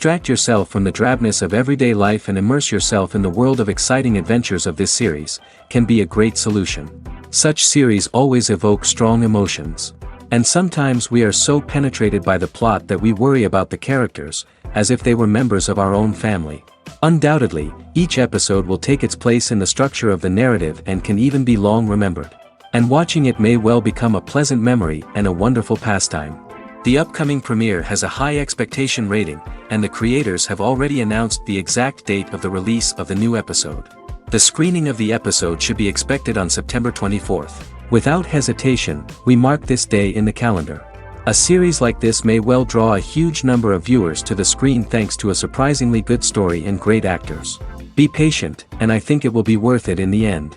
Distract yourself from the drabness of everyday life and immerse yourself in the world of exciting adventures of this series, can be a great solution. Such series always evoke strong emotions. And sometimes we are so penetrated by the plot that we worry about the characters, as if they were members of our own family. Undoubtedly, each episode will take its place in the structure of the narrative and can even be long remembered. And watching it may well become a pleasant memory and a wonderful pastime. The upcoming premiere has a high expectation rating, and the creators have already announced the exact date of the release of the new episode. The screening of the episode should be expected on September 24th. Without hesitation, we mark this day in the calendar. A series like this may well draw a huge number of viewers to the screen thanks to a surprisingly good story and great actors. Be patient, and I think it will be worth it in the end.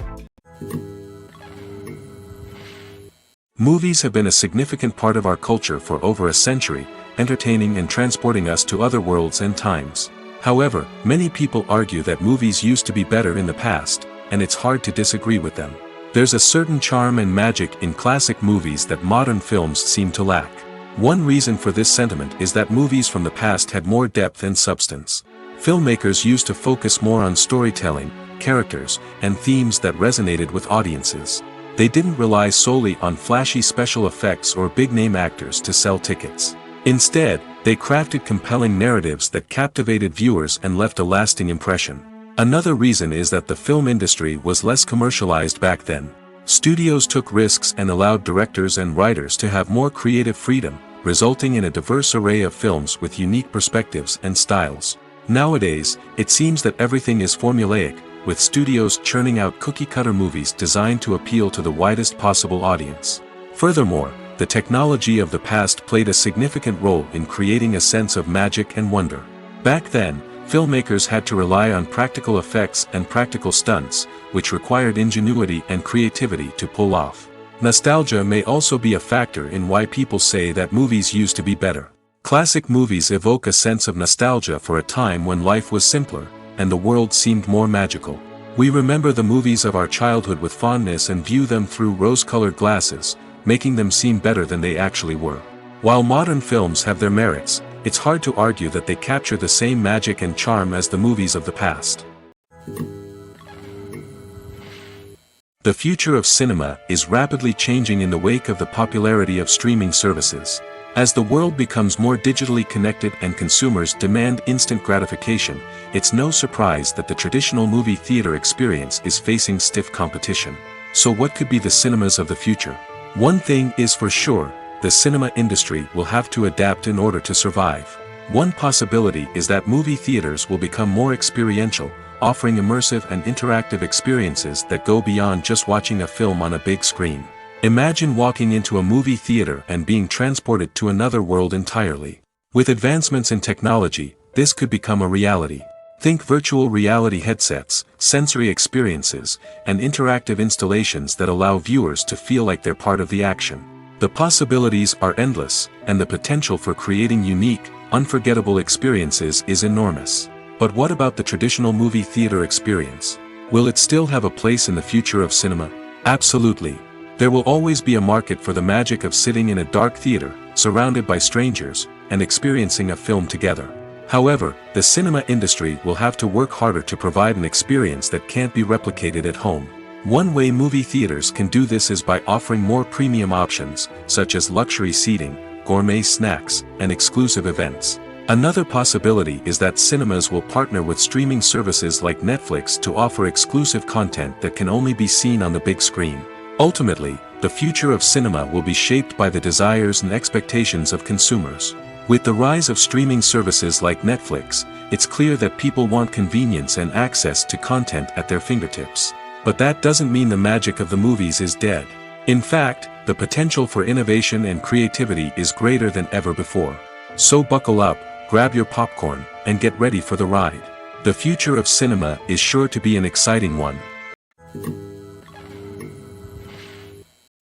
Movies have been a significant part of our culture for over a century, entertaining and transporting us to other worlds and times. However, many people argue that movies used to be better in the past, and it's hard to disagree with them. There's a certain charm and magic in classic movies that modern films seem to lack. One reason for this sentiment is that movies from the past had more depth and substance. Filmmakers used to focus more on storytelling, characters, and themes that resonated with audiences. They didn't rely solely on flashy special effects or big-name actors to sell tickets. Instead, they crafted compelling narratives that captivated viewers and left a lasting impression. Another reason is that the film industry was less commercialized back then. Studios took risks and allowed directors and writers to have more creative freedom, resulting in a diverse array of films with unique perspectives and styles. Nowadays, it seems that everything is formulaic, with studios churning out cookie-cutter movies designed to appeal to the widest possible audience. Furthermore, the technology of the past played a significant role in creating a sense of magic and wonder. Back then, filmmakers had to rely on practical effects and practical stunts, which required ingenuity and creativity to pull off. Nostalgia may also be a factor in why people say that movies used to be better. Classic movies evoke a sense of nostalgia for a time when life was simpler, and the world seemed more magical. We remember the movies of our childhood with fondness and view them through rose-colored glasses, making them seem better than they actually were. While modern films have their merits, it's hard to argue that they capture the same magic and charm as the movies of the past. The future of cinema is rapidly changing in the wake of the popularity of streaming services. As the world becomes more digitally connected and consumers demand instant gratification, it's no surprise that the traditional movie theater experience is facing stiff competition. So what could be the cinemas of the future? One thing is for sure, the cinema industry will have to adapt in order to survive. One possibility is that movie theaters will become more experiential, offering immersive and interactive experiences that go beyond just watching a film on a big screen. Imagine walking into a movie theater and being transported to another world entirely. With advancements in technology, this could become a reality. Think virtual reality headsets, sensory experiences, and interactive installations that allow viewers to feel like they're part of the action. The possibilities are endless, and the potential for creating unique, unforgettable experiences is enormous. But what about the traditional movie theater experience? Will it still have a place in the future of cinema? Absolutely. There will always be a market for the magic of sitting in a dark theater, surrounded by strangers, and experiencing a film together. However, the cinema industry will have to work harder to provide an experience that can't be replicated at home. One way movie theaters can do this is by offering more premium options, such as luxury seating, gourmet snacks, and exclusive events. Another possibility is that cinemas will partner with streaming services like Netflix to offer exclusive content that can only be seen on the big screen. Ultimately, the future of cinema will be shaped by the desires and expectations of consumers. With the rise of streaming services like Netflix, it's clear that people want convenience and access to content at their fingertips. But that doesn't mean the magic of the movies is dead. In fact, the potential for innovation and creativity is greater than ever before. So buckle up, grab your popcorn, and get ready for the ride. The future of cinema is sure to be an exciting one.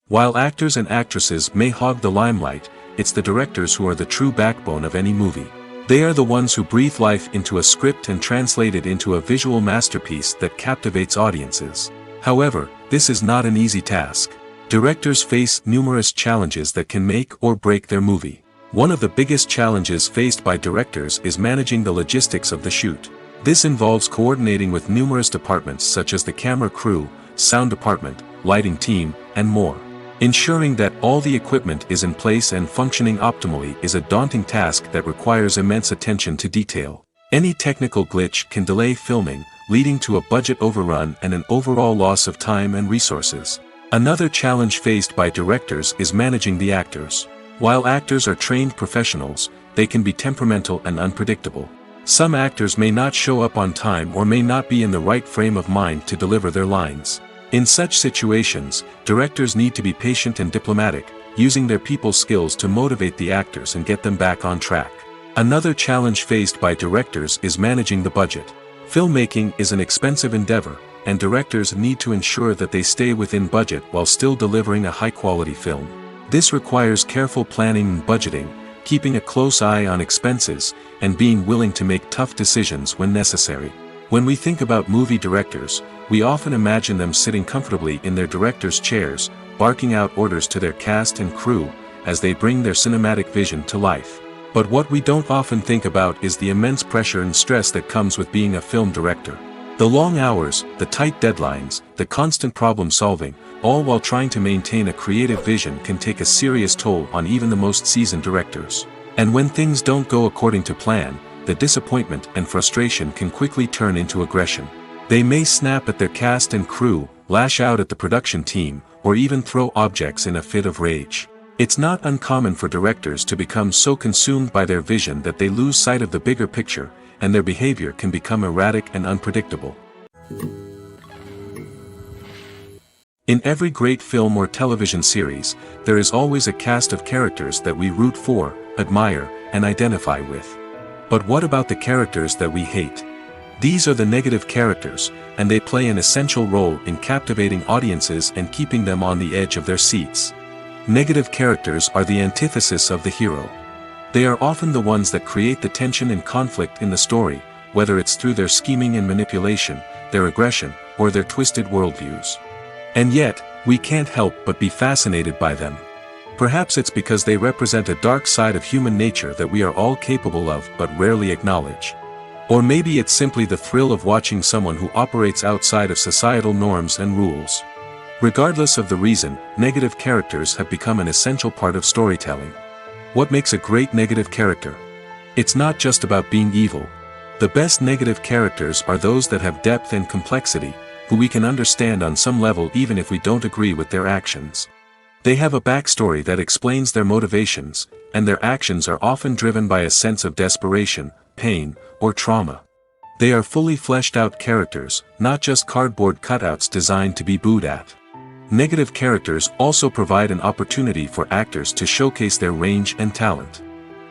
While actors and actresses may hog the limelight, it's the directors who are the true backbone of any movie. They are the ones who breathe life into a script and translate it into a visual masterpiece that captivates audiences. However, this is not an easy task. Directors face numerous challenges that can make or break their movie. One of the biggest challenges faced by directors is managing the logistics of the shoot. This involves coordinating with numerous departments such as the camera crew, sound department, lighting team, and more. Ensuring that all the equipment is in place and functioning optimally is a daunting task that requires immense attention to detail. Any technical glitch can delay filming, leading to a budget overrun and an overall loss of time and resources. Another challenge faced by directors is managing the actors. While actors are trained professionals, they can be temperamental and unpredictable. Some actors may not show up on time or may not be in the right frame of mind to deliver their lines. In such situations, directors need to be patient and diplomatic, using their people skills to motivate the actors and get them back on track. Another challenge faced by directors is managing the budget. Filmmaking is an expensive endeavor, and directors need to ensure that they stay within budget while still delivering a high-quality film. This requires careful planning and budgeting, keeping a close eye on expenses, and being willing to make tough decisions when necessary. When we think about movie directors, we often imagine them sitting comfortably in their director's chairs, barking out orders to their cast and crew, as they bring their cinematic vision to life. But what we don't often think about is the immense pressure and stress that comes with being a film director. The long hours, the tight deadlines, the constant problem solving, all while trying to maintain a creative vision can take a serious toll on even the most seasoned directors. And when things don't go according to plan, the disappointment and frustration can quickly turn into aggression. They may snap at their cast and crew, lash out at the production team, or even throw objects in a fit of rage. It's not uncommon for directors to become so consumed by their vision that they lose sight of the bigger picture, and their behavior can become erratic and unpredictable. In every great film or television series, there is always a cast of characters that we root for, admire, and identify with. But what about the characters that we hate? These are the negative characters, and they play an essential role in captivating audiences and keeping them on the edge of their seats. Negative characters are the antithesis of the hero. They are often the ones that create the tension and conflict in the story, whether it's through their scheming and manipulation, their aggression, or their twisted worldviews. And yet, we can't help but be fascinated by them. Perhaps it's because they represent a dark side of human nature that we are all capable of but rarely acknowledge. Or maybe it's simply the thrill of watching someone who operates outside of societal norms and rules. Regardless of the reason, negative characters have become an essential part of storytelling. What makes a great negative character? It's not just about being evil. The best negative characters are those that have depth and complexity, who we can understand on some level even if we don't agree with their actions. They have a backstory that explains their motivations, and their actions are often driven by a sense of desperation, pain, or trauma. They are fully fleshed out characters, not just cardboard cutouts designed to be booed at. Negative characters also provide an opportunity for actors to showcase their range and talent.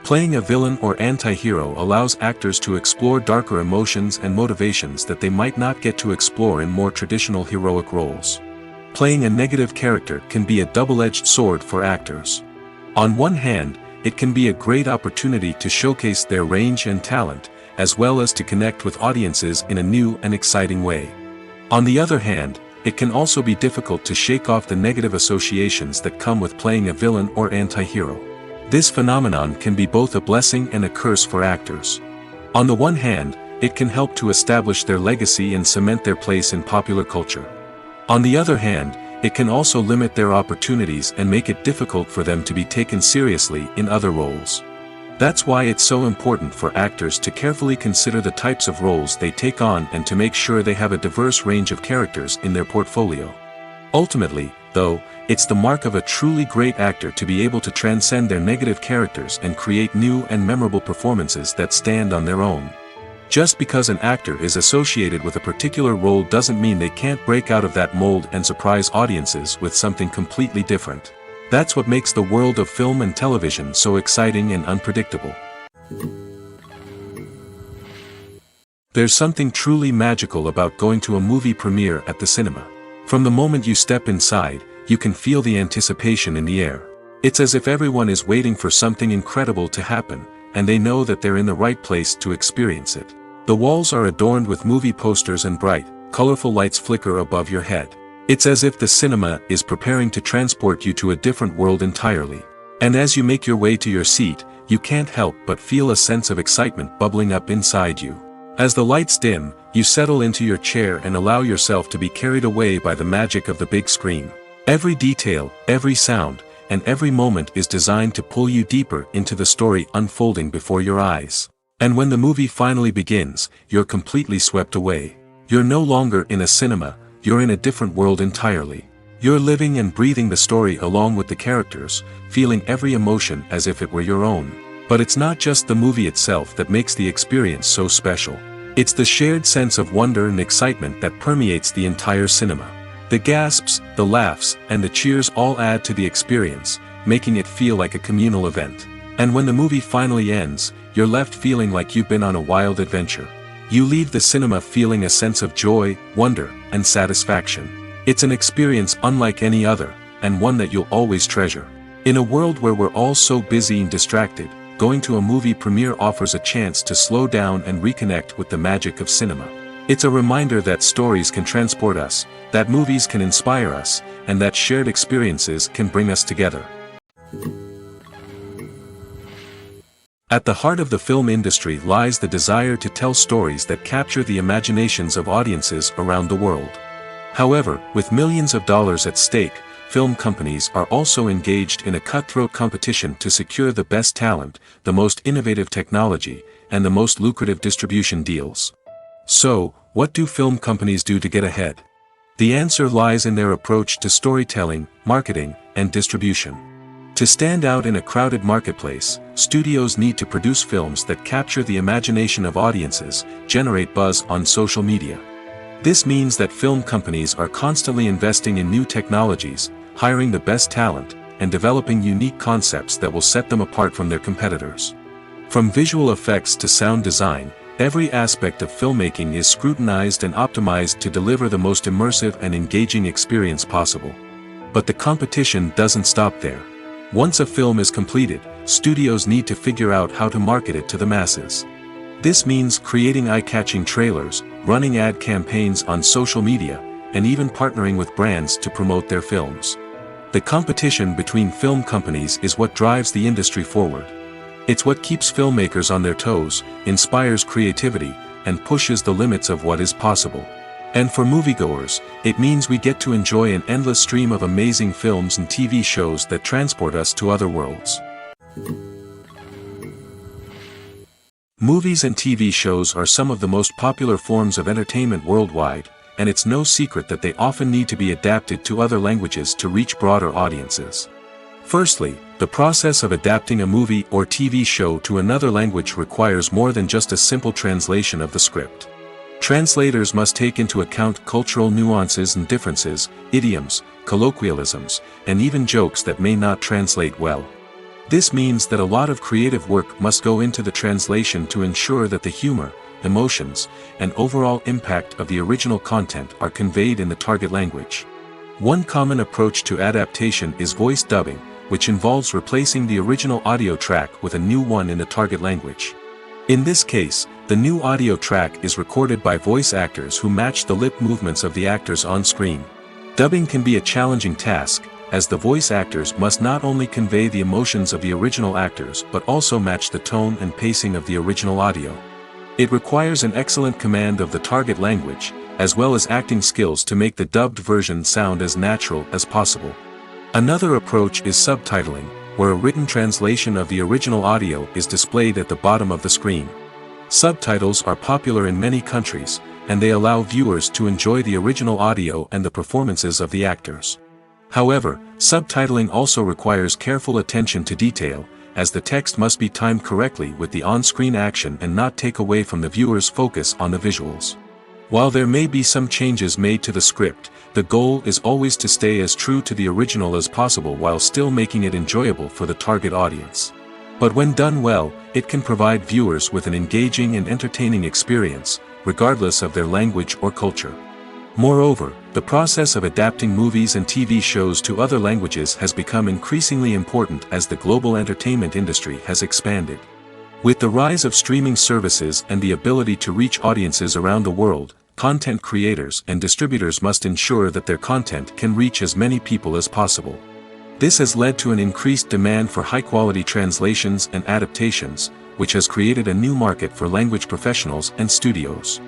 Playing a villain or anti-hero allows actors to explore darker emotions and motivations that they might not get to explore in more traditional heroic roles. Playing a negative character can be a double-edged sword for actors. On one hand, it can be a great opportunity to showcase their range and talent, as well as to connect with audiences in a new and exciting way. On the other hand, it can also be difficult to shake off the negative associations that come with playing a villain or anti-hero. This phenomenon can be both a blessing and a curse for actors. On the one hand, it can help to establish their legacy and cement their place in popular culture. On the other hand, it can also limit their opportunities and make it difficult for them to be taken seriously in other roles. That's why it's so important for actors to carefully consider the types of roles they take on and to make sure they have a diverse range of characters in their portfolio. Ultimately, though, it's the mark of a truly great actor to be able to transcend their negative characters and create new and memorable performances that stand on their own. Just because an actor is associated with a particular role doesn't mean they can't break out of that mold and surprise audiences with something completely different. That's what makes the world of film and television so exciting and unpredictable. There's something truly magical about going to a movie premiere at the cinema. From the moment you step inside, you can feel the anticipation in the air. It's as if everyone is waiting for something incredible to happen, and they know that they're in the right place to experience it. The walls are adorned with movie posters and bright, colorful lights flicker above your head. It's as if the cinema is preparing to transport you to a different world entirely. And as you make your way to your seat, you can't help but feel a sense of excitement bubbling up inside you. As the lights dim, you settle into your chair and allow yourself to be carried away by the magic of the big screen. Every detail, every sound, and every moment is designed to pull you deeper into the story unfolding before your eyes. And when the movie finally begins, you're completely swept away. You're no longer in a cinema, you're in a different world entirely. You're living and breathing the story along with the characters, feeling every emotion as if it were your own. But it's not just the movie itself that makes the experience so special. It's the shared sense of wonder and excitement that permeates the entire cinema. The gasps, the laughs, and the cheers all add to the experience, making it feel like a communal event. And when the movie finally ends, you're left feeling like you've been on a wild adventure. You leave the cinema feeling a sense of joy, wonder, and satisfaction. It's an experience unlike any other, and one that you'll always treasure. In a world where we're all so busy and distracted, going to a movie premiere offers a chance to slow down and reconnect with the magic of cinema. It's a reminder that stories can transport us, that movies can inspire us, and that shared experiences can bring us together. At the heart of the film industry lies the desire to tell stories that capture the imaginations of audiences around the world. However, with millions of dollars at stake, film companies are also engaged in a cutthroat competition to secure the best talent, the most innovative technology, and the most lucrative distribution deals. So, what do film companies do to get ahead? The answer lies in their approach to storytelling, marketing, and distribution. To stand out in a crowded marketplace, studios need to produce films that capture the imagination of audiences, generate buzz on social media. This means that film companies are constantly investing in new technologies, hiring the best talent, and developing unique concepts that will set them apart from their competitors. From visual effects to sound design, every aspect of filmmaking is scrutinized and optimized to deliver the most immersive and engaging experience possible. But the competition doesn't stop there. Once a film is completed, studios need to figure out how to market it to the masses. This means creating eye-catching trailers, running ad campaigns on social media, and even partnering with brands to promote their films. The competition between film companies is what drives the industry forward. It's what keeps filmmakers on their toes, inspires creativity, and pushes the limits of what is possible. And for moviegoers, it means we get to enjoy an endless stream of amazing films and TV shows that transport us to other worlds. Movies and TV shows are some of the most popular forms of entertainment worldwide, and it's no secret that they often need to be adapted to other languages to reach broader audiences. Firstly, the process of adapting a movie or TV show to another language requires more than just a simple translation of the script. Translators must take into account cultural nuances and differences, idioms, colloquialisms, and even jokes that may not translate well. This means that a lot of creative work must go into the translation to ensure that the humor, emotions, and overall impact of the original content are conveyed in the target language. One common approach to adaptation is voice dubbing, which involves replacing the original audio track with a new one in the target language. In this case, the new audio track is recorded by voice actors who match the lip movements of the actors on screen. Dubbing can be a challenging task, as the voice actors must not only convey the emotions of the original actors but also match the tone and pacing of the original audio. It requires an excellent command of the target language, as well as acting skills to make the dubbed version sound as natural as possible. Another approach is subtitling, where a written translation of the original audio is displayed at the bottom of the screen. Subtitles are popular in many countries, and they allow viewers to enjoy the original audio and the performances of the actors. However, subtitling also requires careful attention to detail, as the text must be timed correctly with the on-screen action and not take away from the viewer's focus on the visuals. While there may be some changes made to the script, the goal is always to stay as true to the original as possible while still making it enjoyable for the target audience. But when done well, it can provide viewers with an engaging and entertaining experience, regardless of their language or culture. Moreover, the process of adapting movies and TV shows to other languages has become increasingly important as the global entertainment industry has expanded. With the rise of streaming services and the ability to reach audiences around the world, content creators and distributors must ensure that their content can reach as many people as possible. This has led to an increased demand for high-quality translations and adaptations, which has created a new market for language professionals and studios.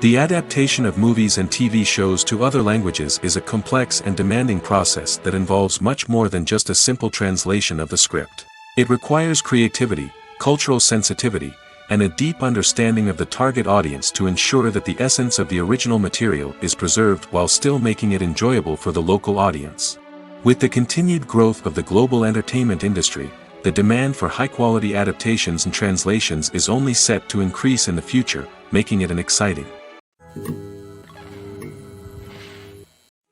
The adaptation of movies and TV shows to other languages is a complex and demanding process that involves much more than just a simple translation of the script. It requires creativity, cultural sensitivity, and a deep understanding of the target audience to ensure that the essence of the original material is preserved while still making it enjoyable for the local audience. With the continued growth of the global entertainment industry, the demand for high-quality adaptations and translations is only set to increase in the future, making it an exciting.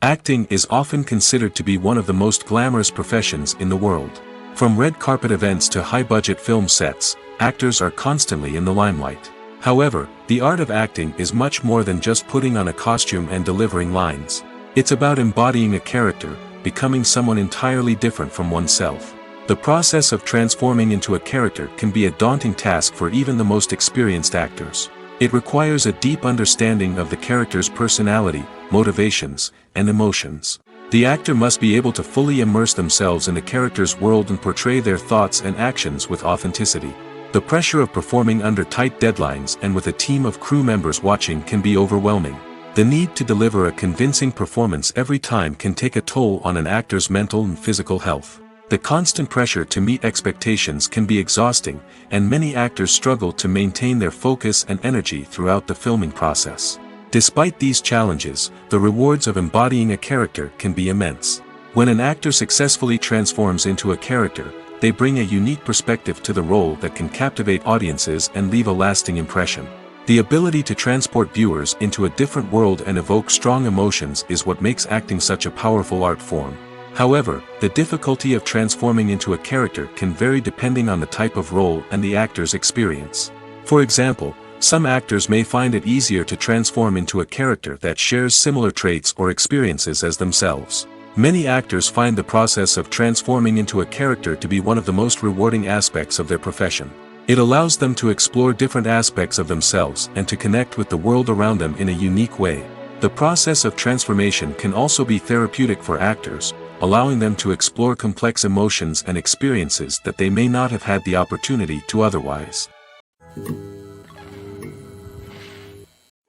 Acting is often considered to be one of the most glamorous professions in the world. From red carpet events to high-budget film sets, actors are constantly in the limelight. However, the art of acting is much more than just putting on a costume and delivering lines. It's about embodying a character, becoming someone entirely different from oneself. The process of transforming into a character can be a daunting task for even the most experienced actors. It requires a deep understanding of the character's personality, motivations, and emotions. The actor must be able to fully immerse themselves in the character's world and portray their thoughts and actions with authenticity. The pressure of performing under tight deadlines and with a team of crew members watching can be overwhelming. The need to deliver a convincing performance every time can take a toll on an actor's mental and physical health. The constant pressure to meet expectations can be exhausting, and many actors struggle to maintain their focus and energy throughout the filming process. Despite these challenges, the rewards of embodying a character can be immense. When an actor successfully transforms into a character, they bring a unique perspective to the role that can captivate audiences and leave a lasting impression. The ability to transport viewers into a different world and evoke strong emotions is what makes acting such a powerful art form. However, the difficulty of transforming into a character can vary depending on the type of role and the actor's experience. For example, some actors may find it easier to transform into a character that shares similar traits or experiences as themselves. Many actors find the process of transforming into a character to be one of the most rewarding aspects of their profession. It allows them to explore different aspects of themselves and to connect with the world around them in a unique way. The process of transformation can also be therapeutic for actors, allowing them to explore complex emotions and experiences that they may not have had the opportunity to otherwise.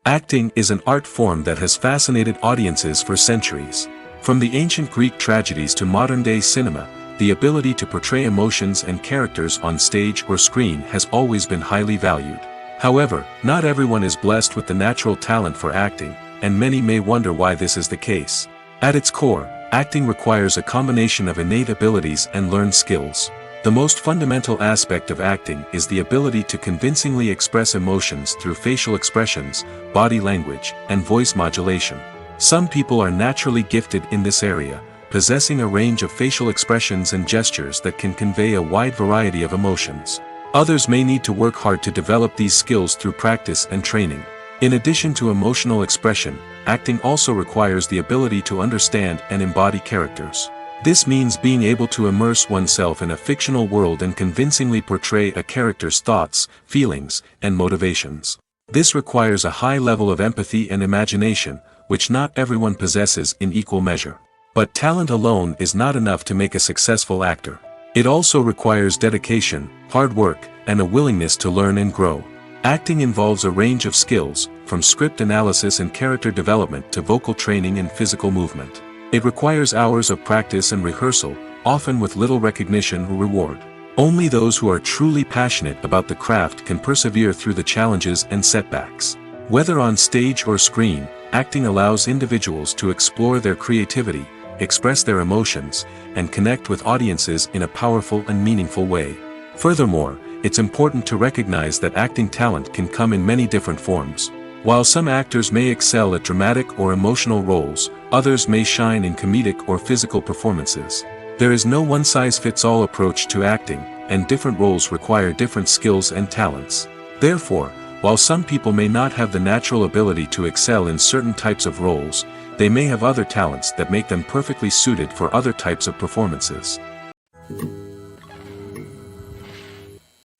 Acting is an art form that has fascinated audiences for centuries. From the ancient Greek tragedies to modern-day cinema, the ability to portray emotions and characters on stage or screen has always been highly valued. However, not everyone is blessed with the natural talent for acting, and many may wonder why this is the case. At its core, acting requires a combination of innate abilities and learned skills. The most fundamental aspect of acting is the ability to convincingly express emotions through facial expressions, body language, and voice modulation. Some people are naturally gifted in this area, possessing a range of facial expressions and gestures that can convey a wide variety of emotions. Others may need to work hard to develop these skills through practice and training. In addition to emotional expression, acting also requires the ability to understand and embody characters. This means being able to immerse oneself in a fictional world and convincingly portray a character's thoughts, feelings, and motivations. This requires a high level of empathy and imagination, which not everyone possesses in equal measure. But talent alone is not enough to make a successful actor. It also requires dedication, hard work, and a willingness to learn and grow. Acting involves a range of skills, from script analysis and character development to vocal training and physical movement. It requires hours of practice and rehearsal, often with little recognition or reward. Only those who are truly passionate about the craft can persevere through the challenges and setbacks. Whether on stage or screen, acting allows individuals to explore their creativity, express their emotions, and connect with audiences in a powerful and meaningful way. Furthermore, it's important to recognize that acting talent can come in many different forms. While some actors may excel at dramatic or emotional roles, others may shine in comedic or physical performances. There is no one-size-fits-all approach to acting, and different roles require different skills and talents. Therefore, while some people may not have the natural ability to excel in certain types of roles, they may have other talents that make them perfectly suited for other types of performances.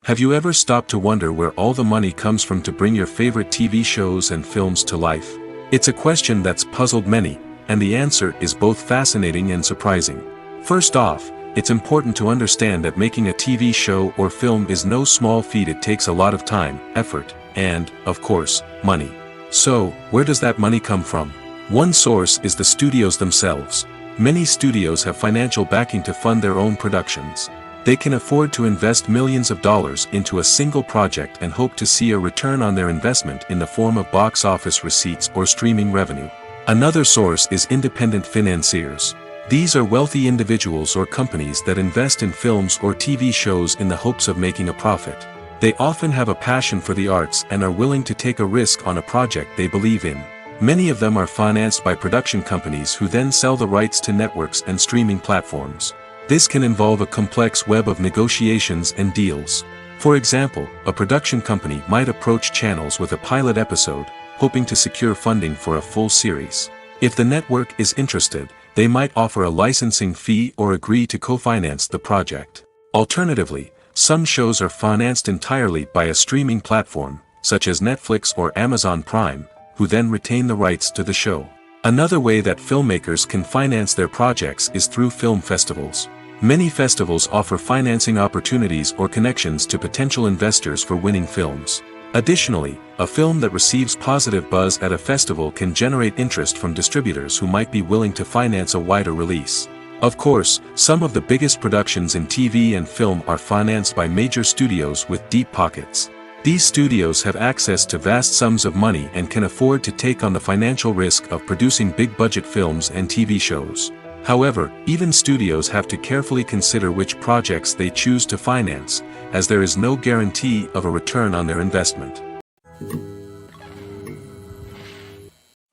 Have you ever stopped to wonder where all the money comes from to bring your favorite TV shows and films to life? It's a question that's puzzled many, and the answer is both fascinating and surprising. First off, it's important to understand that making a TV show or film is no small feat. It takes a lot of time, effort, and, of course, money. So, where does that money come from? One source is the studios themselves. Many studios have financial backing to fund their own productions. They can afford to invest millions of dollars into a single project and hope to see a return on their investment in the form of box office receipts or streaming revenue. Another source is independent financiers. These are wealthy individuals or companies that invest in films or TV shows in the hopes of making a profit. They often have a passion for the arts and are willing to take a risk on a project they believe in. Many of them are financed by production companies who then sell the rights to networks and streaming platforms. This can involve a complex web of negotiations and deals. For example, a production company might approach channels with a pilot episode, hoping to secure funding for a full series. If the network is interested, they might offer a licensing fee or agree to co-finance the project. Alternatively, some shows are financed entirely by a streaming platform, such as Netflix or Amazon Prime, who then retain the rights to the show. Another way that filmmakers can finance their projects is through film festivals. Many festivals offer financing opportunities or connections to potential investors for winning films. Additionally, a film that receives positive buzz at a festival can generate interest from distributors who might be willing to finance a wider release. Of course, some of the biggest productions in TV and film are financed by major studios with deep pockets. These studios have access to vast sums of money and can afford to take on the financial risk of producing big-budget films and TV shows. However, even studios have to carefully consider which projects they choose to finance, as there is no guarantee of a return on their investment.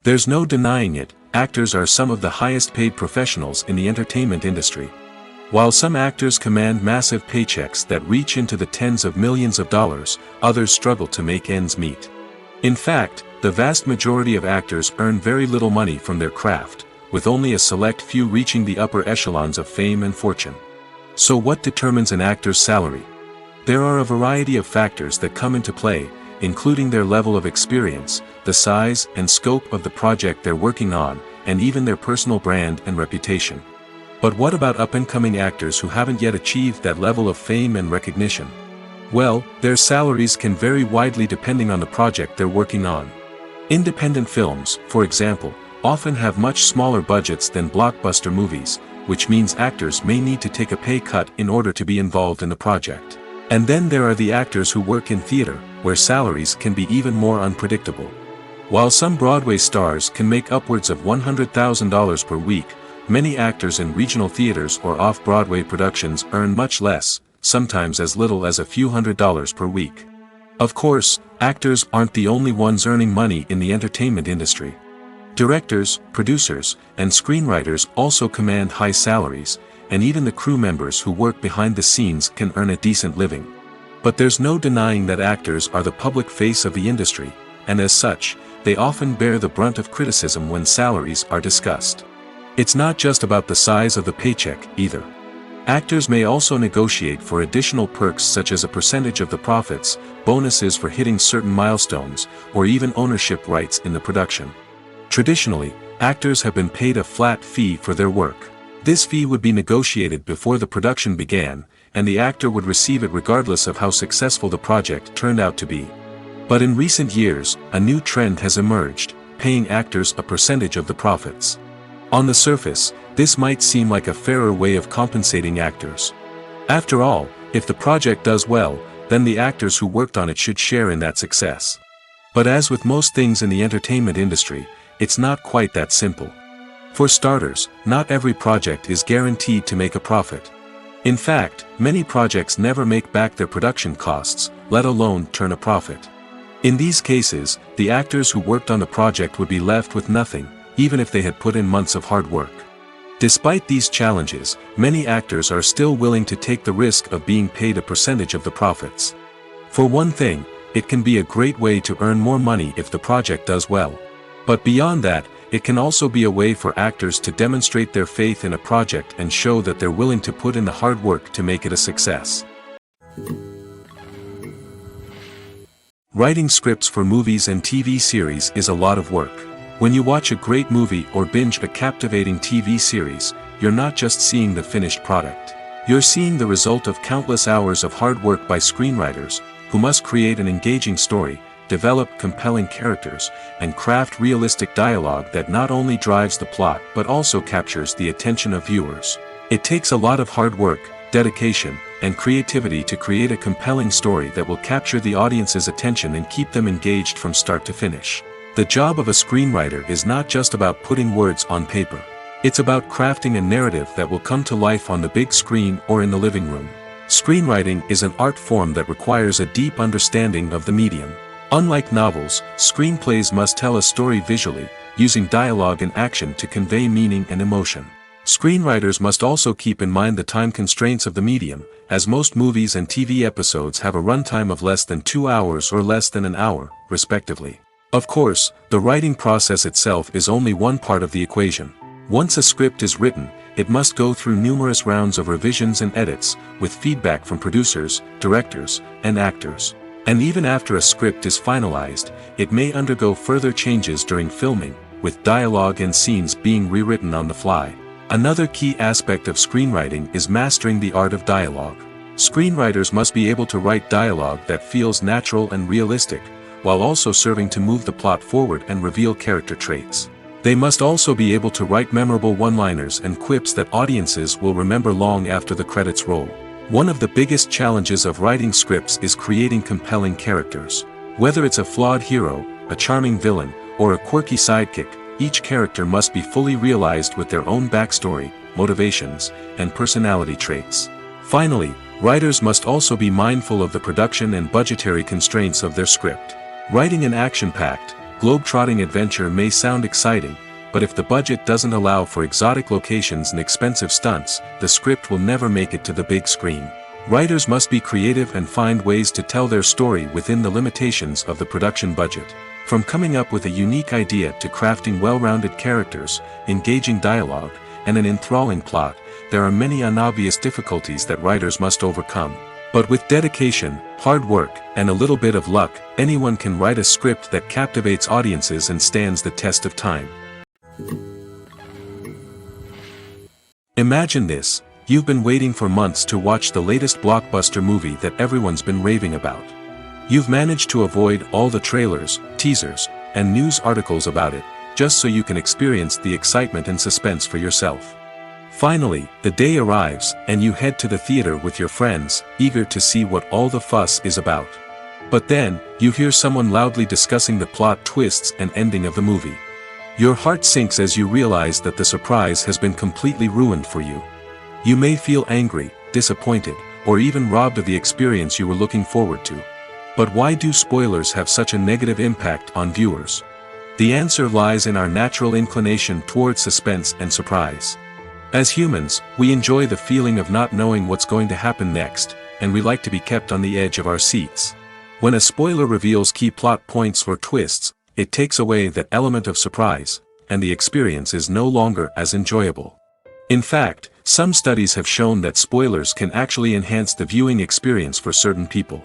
There's no denying it, actors are some of the highest-paid professionals in the entertainment industry. While some actors command massive paychecks that reach into the tens of millions of dollars, others struggle to make ends meet. In fact, the vast majority of actors earn very little money from their craft, with only a select few reaching the upper echelons of fame and fortune. So what determines an actor's salary? There are a variety of factors that come into play, including their level of experience, the size and scope of the project they're working on, and even their personal brand and reputation. But what about up-and-coming actors who haven't yet achieved that level of fame and recognition? Well, their salaries can vary widely depending on the project they're working on. Independent films, for example, often have much smaller budgets than blockbuster movies, which means actors may need to take a pay cut in order to be involved in the project. And then there are the actors who work in theater, where salaries can be even more unpredictable. While some Broadway stars can make upwards of $100,000 per week, many actors in regional theaters or off-Broadway productions earn much less, sometimes as little as a few $100s per week. Of course, actors aren't the only ones earning money in the entertainment industry. Directors, producers, and screenwriters also command high salaries, and even the crew members who work behind the scenes can earn a decent living. But there's no denying that actors are the public face of the industry, and as such, they often bear the brunt of criticism when salaries are discussed. It's not just about the size of the paycheck, either. Actors may also negotiate for additional perks such as a percentage of the profits, bonuses for hitting certain milestones, or even ownership rights in the production. Traditionally, actors have been paid a flat fee for their work. This fee would be negotiated before the production began, and the actor would receive it regardless of how successful the project turned out to be. But in recent years, a new trend has emerged, paying actors a percentage of the profits. On the surface, this might seem like a fairer way of compensating actors. After all, if the project does well, then the actors who worked on it should share in that success. But as with most things in the entertainment industry, it's not quite that simple. For starters, not every project is guaranteed to make a profit. In fact, many projects never make back their production costs, let alone turn a profit. In these cases, the actors who worked on the project would be left with nothing, even if they had put in months of hard work. Despite these challenges, many actors are still willing to take the risk of being paid a percentage of the profits. For one thing, it can be a great way to earn more money if the project does well. But beyond that, it can also be a way for actors to demonstrate their faith in a project and show that they're willing to put in the hard work to make it a success. Writing scripts for movies and TV series is a lot of work. When you watch a great movie or binge a captivating TV series, you're not just seeing the finished product. You're seeing the result of countless hours of hard work by screenwriters, who must create an engaging story, develop compelling characters, and craft realistic dialogue that not only drives the plot but also captures the attention of viewers. It takes a lot of hard work, dedication, and creativity to create a compelling story that will capture the audience's attention and keep them engaged from start to finish. The job of a screenwriter is not just about putting words on paper. It's about crafting a narrative that will come to life on the big screen or in the living room. Screenwriting is an art form that requires a deep understanding of the medium. Unlike novels, screenplays must tell a story visually, using dialogue and action to convey meaning and emotion. Screenwriters must also keep in mind the time constraints of the medium, as most movies and TV episodes have a runtime of less than 2 hours or less than an hour, respectively. Of course, the writing process itself is only one part of the equation. Once a script is written, it must go through numerous rounds of revisions and edits, with feedback from producers, directors, and actors. And even after a script is finalized, it may undergo further changes during filming, with dialogue and scenes being rewritten on the fly. Another key aspect of screenwriting is mastering the art of dialogue. Screenwriters must be able to write dialogue that feels natural and realistic, while also serving to move the plot forward and reveal character traits. They must also be able to write memorable one-liners and quips that audiences will remember long after the credits roll. One of the biggest challenges of writing scripts is creating compelling characters. Whether it's a flawed hero, a charming villain, or a quirky sidekick, each character must be fully realized with their own backstory, motivations, and personality traits. Finally, writers must also be mindful of the production and budgetary constraints of their script. Writing an action-packed, globe-trotting adventure may sound exciting, but if the budget doesn't allow for exotic locations and expensive stunts, the script will never make it to the big screen. Writers must be creative and find ways to tell their story within the limitations of the production budget. From coming up with a unique idea to crafting well-rounded characters, engaging dialogue, and an enthralling plot, there are many unobvious difficulties that writers must overcome. But with dedication, hard work, and a little bit of luck, anyone can write a script that captivates audiences and stands the test of time. Imagine this: you've been waiting for months to watch the latest blockbuster movie that everyone's been raving about. You've managed to avoid all the trailers, teasers, and news articles about it, just so you can experience the excitement and suspense for yourself. Finally, the day arrives, and you head to the theater with your friends, eager to see what all the fuss is about. But then, you hear someone loudly discussing the plot twists and ending of the movie. Your heart sinks as you realize that the surprise has been completely ruined for you. You may feel angry, disappointed, or even robbed of the experience you were looking forward to. But why do spoilers have such a negative impact on viewers? The answer lies in our natural inclination toward suspense and surprise. As humans, we enjoy the feeling of not knowing what's going to happen next, and we like to be kept on the edge of our seats. When a spoiler reveals key plot points or twists, it takes away that element of surprise, and the experience is no longer as enjoyable. In fact, some studies have shown that spoilers can actually enhance the viewing experience for certain people.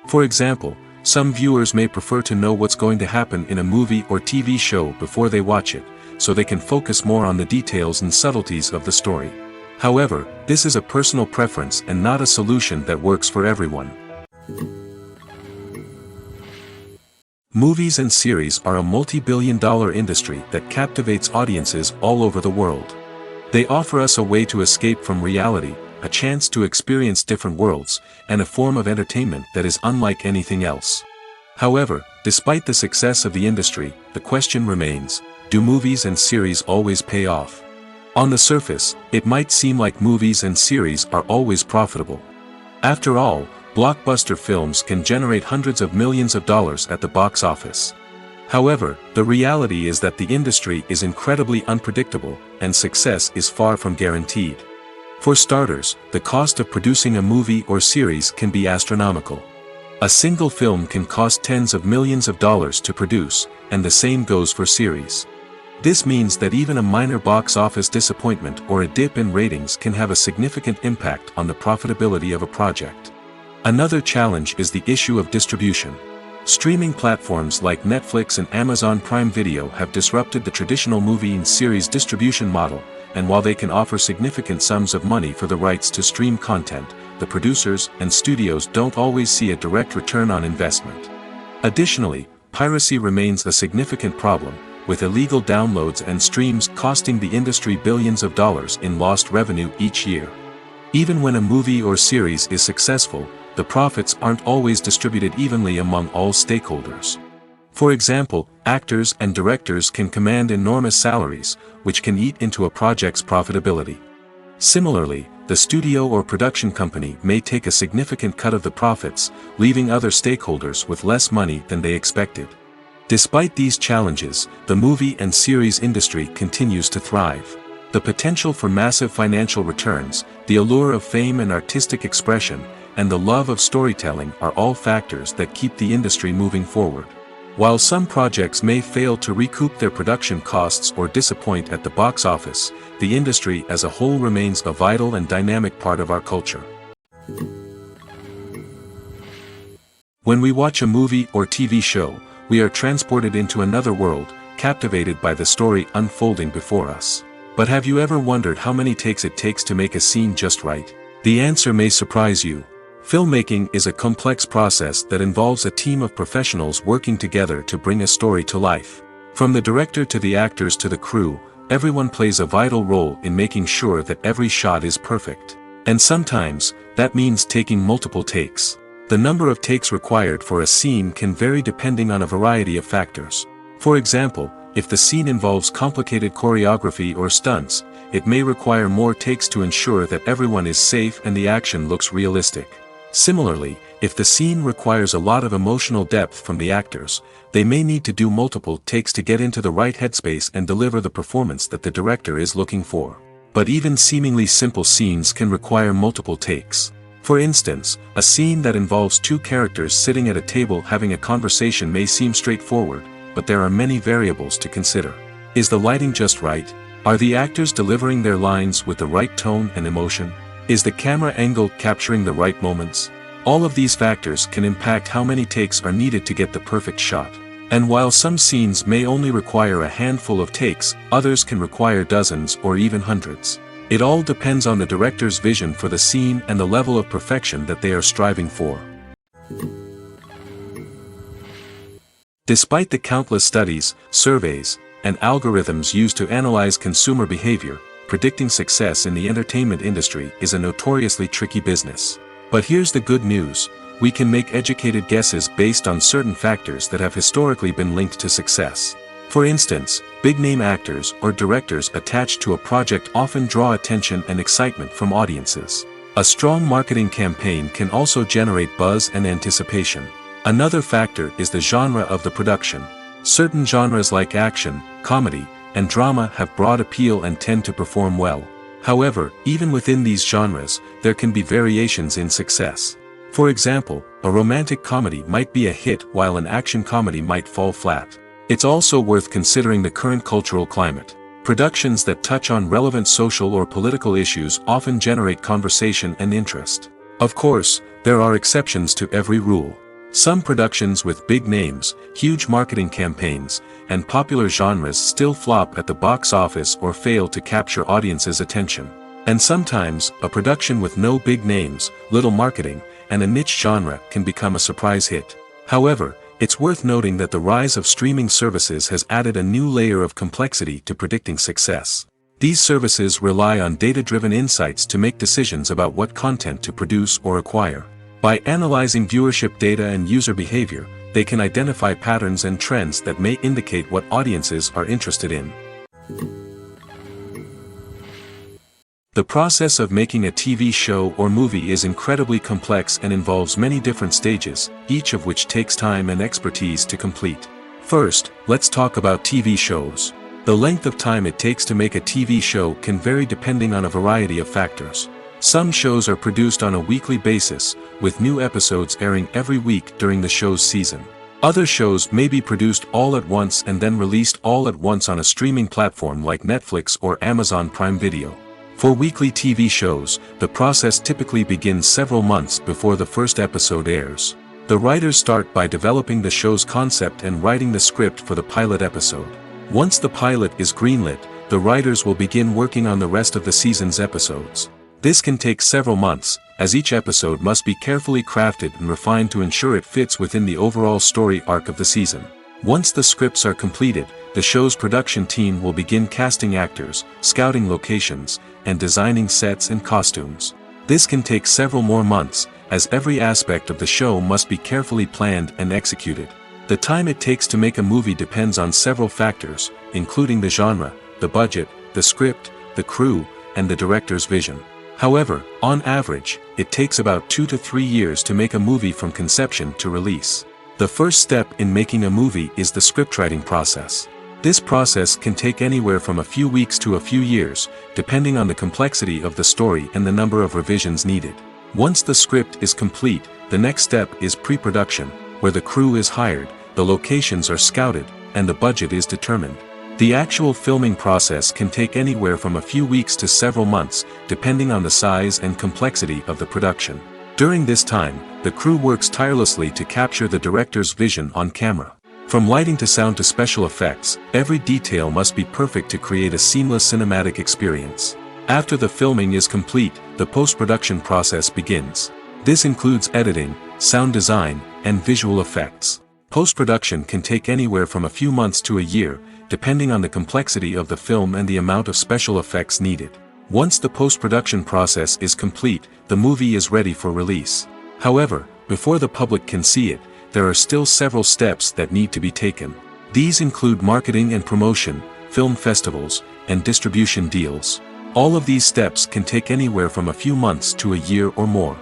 For example, some viewers may prefer to know what's going to happen in a movie or TV show before they watch it, so they can focus more on the details and subtleties of the story. However, this is a personal preference and not a solution that works for everyone. Movies and series are a multi-billion-dollar industry that captivates audiences all over the world. They offer us a way to escape from reality, a chance to experience different worlds, and a form of entertainment that is unlike anything else. However, despite the success of the industry, the question remains: do movies and series always pay off? On the surface, it might seem like movies and series are always profitable. After all, blockbuster films can generate hundreds of millions of dollars at the box office. However, the reality is that the industry is incredibly unpredictable, and success is far from guaranteed. For starters, the cost of producing a movie or series can be astronomical. A single film can cost tens of millions of dollars to produce, and the same goes for series. This means that even a minor box office disappointment or a dip in ratings can have a significant impact on the profitability of a project. Another challenge is the issue of distribution. Streaming platforms like Netflix and Amazon Prime Video have disrupted the traditional movie and series distribution model, and while they can offer significant sums of money for the rights to stream content, the producers and studios don't always see a direct return on investment. Additionally, piracy remains a significant problem, with illegal downloads and streams costing the industry billions of dollars in lost revenue each year. Even when a movie or series is successful, the profits aren't always distributed evenly among all stakeholders. For example, actors and directors can command enormous salaries, which can eat into a project's profitability. Similarly, the studio or production company may take a significant cut of the profits, leaving other stakeholders with less money than they expected. Despite these challenges, the movie and series industry continues to thrive. The potential for massive financial returns, the allure of fame and artistic expression, and the love of storytelling are all factors that keep the industry moving forward. While some projects may fail to recoup their production costs or disappoint at the box office, the industry as a whole remains a vital and dynamic part of our culture. When we watch a movie or TV show, we are transported into another world, captivated by the story unfolding before us. But have you ever wondered how many takes it takes to make a scene just right? The answer may surprise you. Filmmaking is a complex process that involves a team of professionals working together to bring a story to life. From the director to the actors to the crew, everyone plays a vital role in making sure that every shot is perfect. And sometimes, that means taking multiple takes. The number of takes required for a scene can vary depending on a variety of factors. For example, if the scene involves complicated choreography or stunts, it may require more takes to ensure that everyone is safe and the action looks realistic. Similarly, if the scene requires a lot of emotional depth from the actors, they may need to do multiple takes to get into the right headspace and deliver the performance that the director is looking for. But even seemingly simple scenes can require multiple takes. For instance, a scene that involves two characters sitting at a table having a conversation may seem straightforward, but there are many variables to consider. Is the lighting just right? Are the actors delivering their lines with the right tone and emotion? Is the camera angle capturing the right moments? All of these factors can impact how many takes are needed to get the perfect shot. And while some scenes may only require a handful of takes, others can require dozens or even hundreds. It all depends on the director's vision for the scene and the level of perfection that they are striving for. Despite the countless studies, surveys, and algorithms used to analyze consumer behavior, predicting success in the entertainment industry is a notoriously tricky business. But here's the good news: we can make educated guesses based on certain factors that have historically been linked to success. For instance, big-name actors or directors attached to a project often draw attention and excitement from audiences. A strong marketing campaign can also generate buzz and anticipation. Another factor is the genre of the production. Certain genres like action, comedy, and drama have broad appeal and tend to perform well. However, even within these genres, there can be variations in success. For example, a romantic comedy might be a hit while an action comedy might fall flat. It's also worth considering the current cultural climate. Productions that touch on relevant social or political issues often generate conversation and interest. Of course, there are exceptions to every rule. Some productions with big names, huge marketing campaigns, and popular genres still flop at the box office or fail to capture audiences' attention. And sometimes, a production with no big names, little marketing, and a niche genre can become a surprise hit. However, it's worth noting that the rise of streaming services has added a new layer of complexity to predicting success. These services rely on data-driven insights to make decisions about what content to produce or acquire. By analyzing viewership data and user behavior, they can identify patterns and trends that may indicate what audiences are interested in. The process of making a TV show or movie is incredibly complex and involves many different stages, each of which takes time and expertise to complete. First, let's talk about TV shows. The length of time it takes to make a TV show can vary depending on a variety of factors. Some shows are produced on a weekly basis, with new episodes airing every week during the show's season. Other shows may be produced all at once and then released all at once on a streaming platform like Netflix or Amazon Prime Video. For weekly TV shows, the process typically begins several months before the first episode airs. The writers start by developing the show's concept and writing the script for the pilot episode. Once the pilot is greenlit, the writers will begin working on the rest of the season's episodes. This can take several months, as each episode must be carefully crafted and refined to ensure it fits within the overall story arc of the season. Once the scripts are completed, the show's production team will begin casting actors, scouting locations, and designing sets and costumes. This can take several more months, as every aspect of the show must be carefully planned and executed. The time it takes to make a movie depends on several factors, including the genre, the budget, the script, the crew, and the director's vision. However, on average, it takes about 2 to 3 years to make a movie from conception to release. The first step in making a movie is the scriptwriting process. This process can take anywhere from a few weeks to a few years, depending on the complexity of the story and the number of revisions needed. Once the script is complete, the next step is pre-production, where the crew is hired, the locations are scouted, and the budget is determined. The actual filming process can take anywhere from a few weeks to several months, depending on the size and complexity of the production. During this time, the crew works tirelessly to capture the director's vision on camera. From lighting to sound to special effects, every detail must be perfect to create a seamless cinematic experience. After the filming is complete, the post-production process begins. This includes editing, sound design, and visual effects. Post-production can take anywhere from a few months to a year, depending on the complexity of the film and the amount of special effects needed. Once the post-production process is complete, the movie is ready for release. However, before the public can see it, there are still several steps that need to be taken. These include marketing and promotion, film festivals, and distribution deals. All of these steps can take anywhere from a few months to a year or more.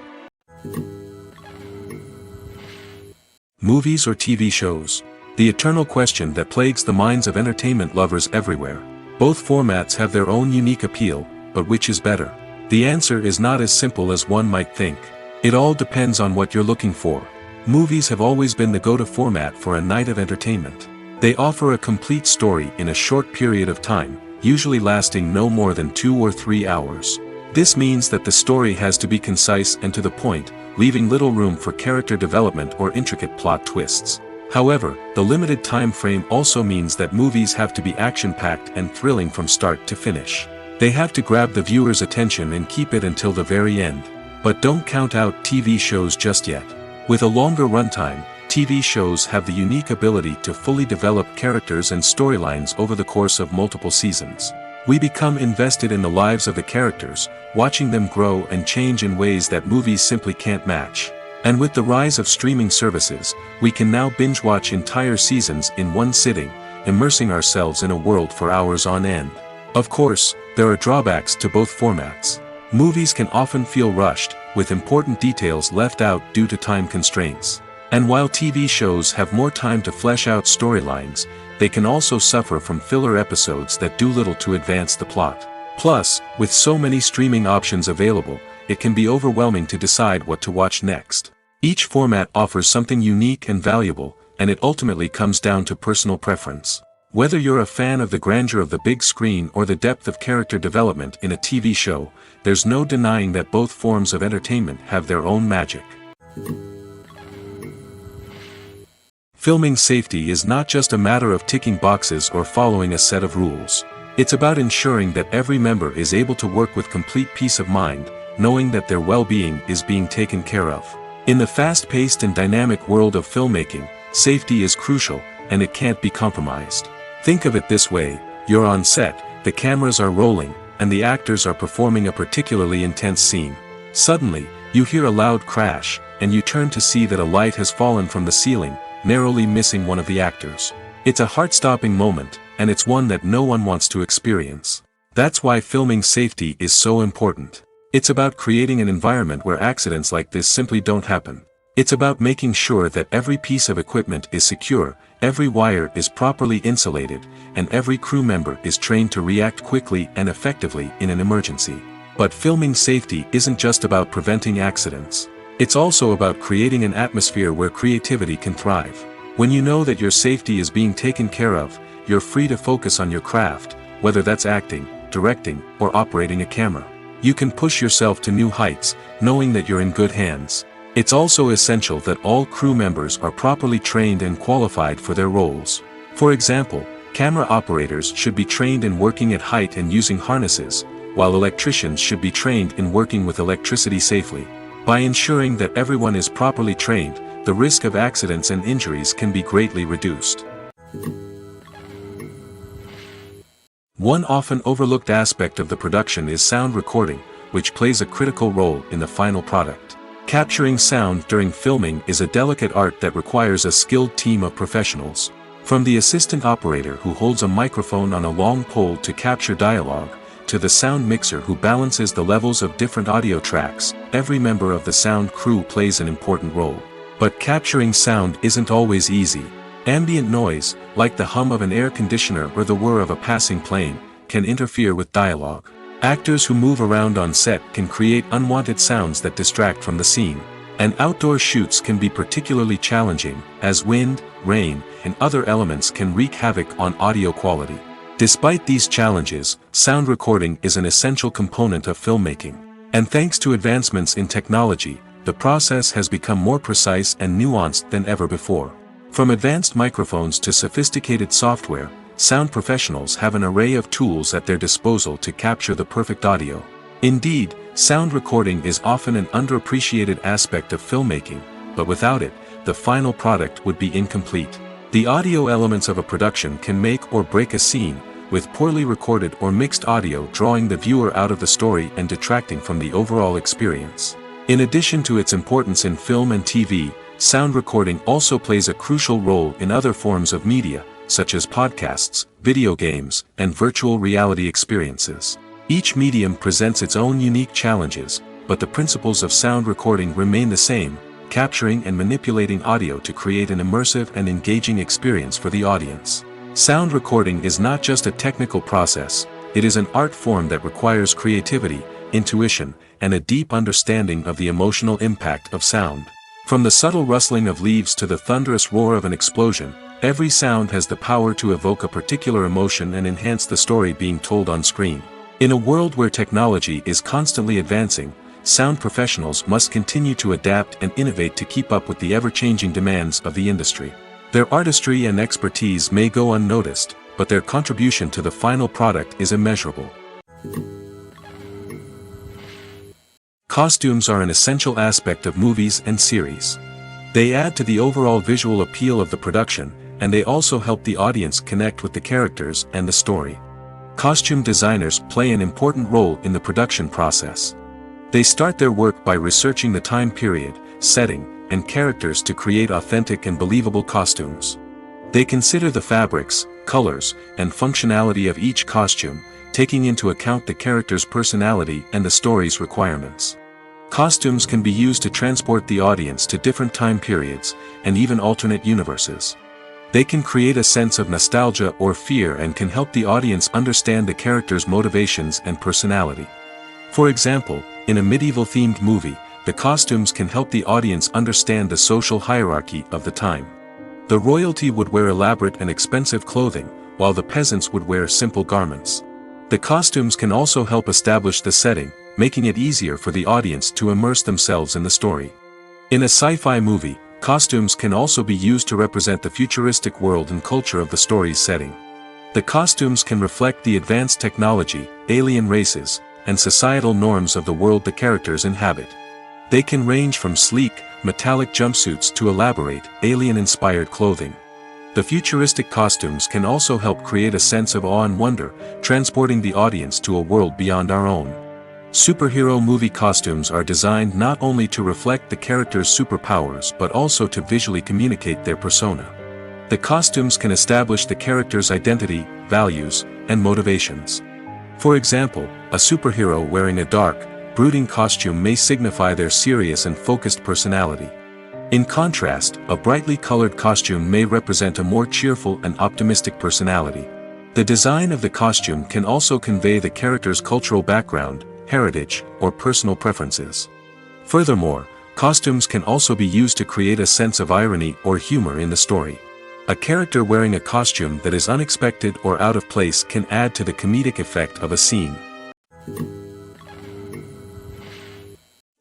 Movies or TV shows? The eternal question that plagues the minds of entertainment lovers everywhere. Both formats have their own unique appeal, but which is better? The answer is not as simple as one might think. It all depends on what you're looking for. Movies have always been the go-to format for a night of entertainment. They offer a complete story in a short period of time, usually lasting no more than 2 or 3 hours. This means that the story has to be concise and to the point, leaving little room for character development or intricate plot twists. However, the limited time frame also means that movies have to be action-packed and thrilling from start to finish. They have to grab the viewer's attention and keep it until the very end. But don't count out TV shows just yet. With a longer runtime, TV shows have the unique ability to fully develop characters and storylines over the course of multiple seasons. We become invested in the lives of the characters, watching them grow and change in ways that movies simply can't match. And with the rise of streaming services, we can now binge-watch entire seasons in one sitting, immersing ourselves in a world for hours on end. Of course, there are drawbacks to both formats. Movies can often feel rushed, with important details left out due to time constraints. And while TV shows have more time to flesh out storylines, they can also suffer from filler episodes that do little to advance the plot. Plus, with so many streaming options available, it can be overwhelming to decide what to watch next. Each format offers something unique and valuable, and it ultimately comes down to personal preference. Whether you're a fan of the grandeur of the big screen or the depth of character development in a TV show, there's no denying that both forms of entertainment have their own magic. Filming safety is not just a matter of ticking boxes or following a set of rules. It's about ensuring that every member is able to work with complete peace of mind, knowing that their well-being is being taken care of. In the fast-paced and dynamic world of filmmaking, safety is crucial, and it can't be compromised. Think of it this way: you're on set, the cameras are rolling, and the actors are performing a particularly intense scene. Suddenly, you hear a loud crash, and you turn to see that a light has fallen from the ceiling, narrowly missing one of the actors. It's a heart-stopping moment, and it's one that no one wants to experience. That's why filming safety is so important. It's about creating an environment where accidents like this simply don't happen. It's about making sure that every piece of equipment is secure, every wire is properly insulated, and every crew member is trained to react quickly and effectively in an emergency. But filming safety isn't just about preventing accidents. It's also about creating an atmosphere where creativity can thrive. When you know that your safety is being taken care of, you're free to focus on your craft, whether that's acting, directing, or operating a camera. You can push yourself to new heights, knowing that you're in good hands. It's also essential that all crew members are properly trained and qualified for their roles. For example, Camera operators should be trained in working at height and using harnesses, while electricians should be trained in working with electricity safely. By ensuring that everyone is properly trained, the risk of accidents and injuries can be greatly reduced. One often overlooked aspect of the production is sound recording, which plays a critical role in the final product. Capturing sound during filming is a delicate art that requires a skilled team of professionals. From the assistant operator who holds a microphone on a long pole to capture dialogue, to the sound mixer who balances the levels of different audio tracks, every member of the sound crew plays an important role. But capturing sound isn't always easy. Ambient noise, like the hum of an air conditioner or the whir of a passing plane, can interfere with dialogue. Actors who move around on set can create unwanted sounds that distract from the scene. And outdoor shoots can be particularly challenging, as wind, rain, and other elements can wreak havoc on audio quality. Despite these challenges, sound recording is an essential component of filmmaking. And thanks to advancements in technology, the process has become more precise and nuanced than ever before. From advanced microphones to sophisticated software, sound professionals have an array of tools at their disposal to capture the perfect audio. Indeed, sound recording is often an underappreciated aspect of filmmaking, but without it, the final product would be incomplete. The audio elements of a production can make or break a scene, with poorly recorded or mixed audio drawing the viewer out of the story and detracting from the overall experience. In addition to its importance in film and TV, sound recording also plays a crucial role in other forms of media, such as podcasts, video games, and virtual reality experiences. Each medium presents its own unique challenges, but the principles of sound recording remain the same: capturing and manipulating audio to create an immersive and engaging experience for the audience. Sound recording is not just a technical process, it is an art form that requires creativity, intuition, and a deep understanding of the emotional impact of sound. From the subtle rustling of leaves to the thunderous roar of an explosion, every sound has the power to evoke a particular emotion and enhance the story being told on screen. In a world where technology is constantly advancing, sound professionals must continue to adapt and innovate to keep up with the ever-changing demands of the industry. Their artistry and expertise may go unnoticed, but their contribution to the final product is immeasurable. Costumes are an essential aspect of movies and series. They add to the overall visual appeal of the production, and they also help the audience connect with the characters and the story. Costume designers play an important role in the production process. They start their work by researching the time period, setting, and characters to create authentic and believable costumes. They consider the fabrics, colors, and functionality of each costume, taking into account the character's personality and the story's requirements. Costumes can be used to transport the audience to different time periods, and even alternate universes. They can create a sense of nostalgia or fear and can help the audience understand the character's motivations and personality. For example, in a medieval-themed movie, the costumes can help the audience understand the social hierarchy of the time. The royalty would wear elaborate and expensive clothing, while the peasants would wear simple garments. The costumes can also help establish the setting, making it easier for the audience to immerse themselves in the story. In a sci-fi movie, costumes can also be used to represent the futuristic world and culture of the story's setting. The costumes can reflect the advanced technology, alien races, and societal norms of the world the characters inhabit. They can range from sleek, metallic jumpsuits to elaborate, alien-inspired clothing. The futuristic costumes can also help create a sense of awe and wonder, transporting the audience to a world beyond our own. Superhero movie costumes are designed not only to reflect the character's superpowers but also to visually communicate their persona. The costumes can establish the character's identity, values, and motivations. For example, a superhero wearing a dark, brooding costume may signify their serious and focused personality. In contrast, a brightly colored costume may represent a more cheerful and optimistic personality. The design of the costume can also convey the character's cultural background, heritage, or personal preferences. Furthermore, costumes can also be used to create a sense of irony or humor in the story. A character wearing a costume that is unexpected or out of place can add to the comedic effect of a scene.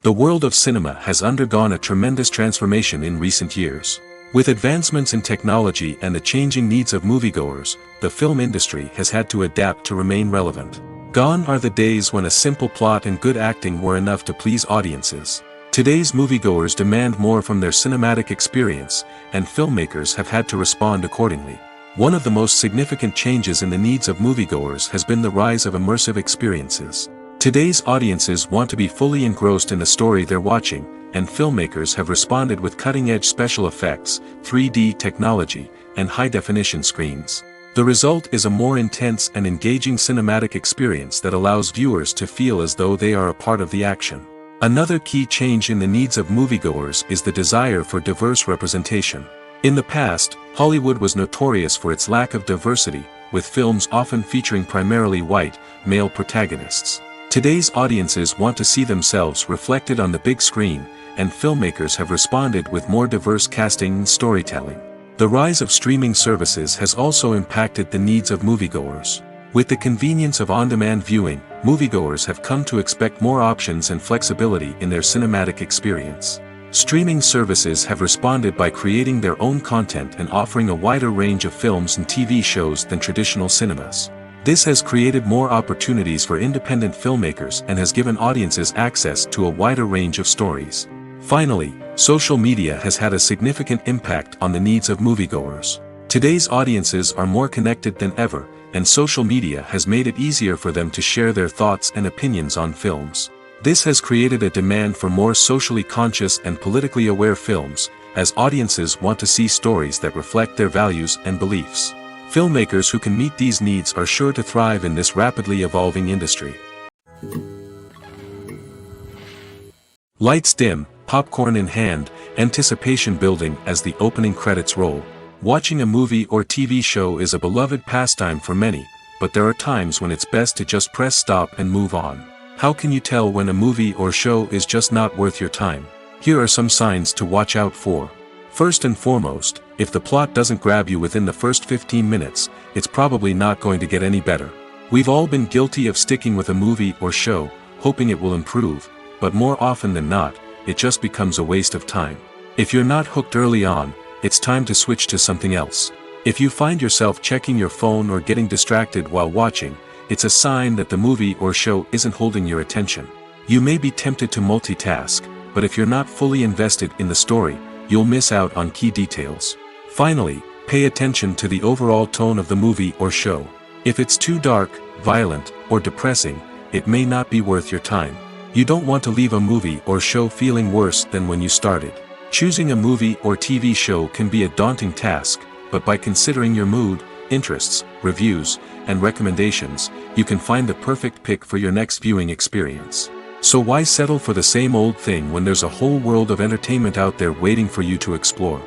The world of cinema has undergone a tremendous transformation in recent years. With advancements in technology and the changing needs of moviegoers, the film industry has had to adapt to remain relevant. Gone are the days when a simple plot and good acting were enough to please audiences. Today's moviegoers demand more from their cinematic experience, and filmmakers have had to respond accordingly. One of the most significant changes in the needs of moviegoers has been the rise of immersive experiences. Today's audiences want to be fully engrossed in the story they're watching, and filmmakers have responded with cutting-edge special effects, 3D technology, and high-definition screens. The result is a more intense and engaging cinematic experience that allows viewers to feel as though they are a part of the action. Another key change in the needs of moviegoers is the desire for diverse representation. In the past, Hollywood was notorious for its lack of diversity, with films often featuring primarily white, male protagonists. Today's audiences want to see themselves reflected on the big screen, and filmmakers have responded with more diverse casting and storytelling. The rise of streaming services has also impacted the needs of moviegoers. With the convenience of on-demand viewing, moviegoers have come to expect more options and flexibility in their cinematic experience. Streaming services have responded by creating their own content and offering a wider range of films and TV shows than traditional cinemas. This has created more opportunities for independent filmmakers and has given audiences access to a wider range of stories. Finally, social media has had a significant impact on the needs of moviegoers. Today's audiences are more connected than ever, and social media has made it easier for them to share their thoughts and opinions on films. This has created a demand for more socially conscious and politically aware films, as audiences want to see stories that reflect their values and beliefs. Filmmakers who can meet these needs are sure to thrive in this rapidly evolving industry. Lights dim, popcorn in hand, anticipation building as the opening credits roll. Watching a movie or TV show is a beloved pastime for many, but there are times when it's best to just press stop and move on. How can you tell when a movie or show is just not worth your time? Here are some signs to watch out for. First and foremost, if the plot doesn't grab you within the first 15 minutes, it's probably not going to get any better. We've all been guilty of sticking with a movie or show, hoping it will improve, but more often than not, it just becomes a waste of time. If you're not hooked early on, it's time to switch to something else. If you find yourself checking your phone or getting distracted while watching, it's a sign that the movie or show isn't holding your attention. You may be tempted to multitask, but if you're not fully invested in the story, you'll miss out on key details. Finally, pay attention to the overall tone of the movie or show. If it's too dark, violent, or depressing, it may not be worth your time. You don't want to leave a movie or show feeling worse than when you started. Choosing a movie or TV show can be a daunting task, but by considering your mood, interests, reviews, and recommendations, you can find the perfect pick for your next viewing experience. So why settle for the same old thing when there's a whole world of entertainment out there waiting for you to explore?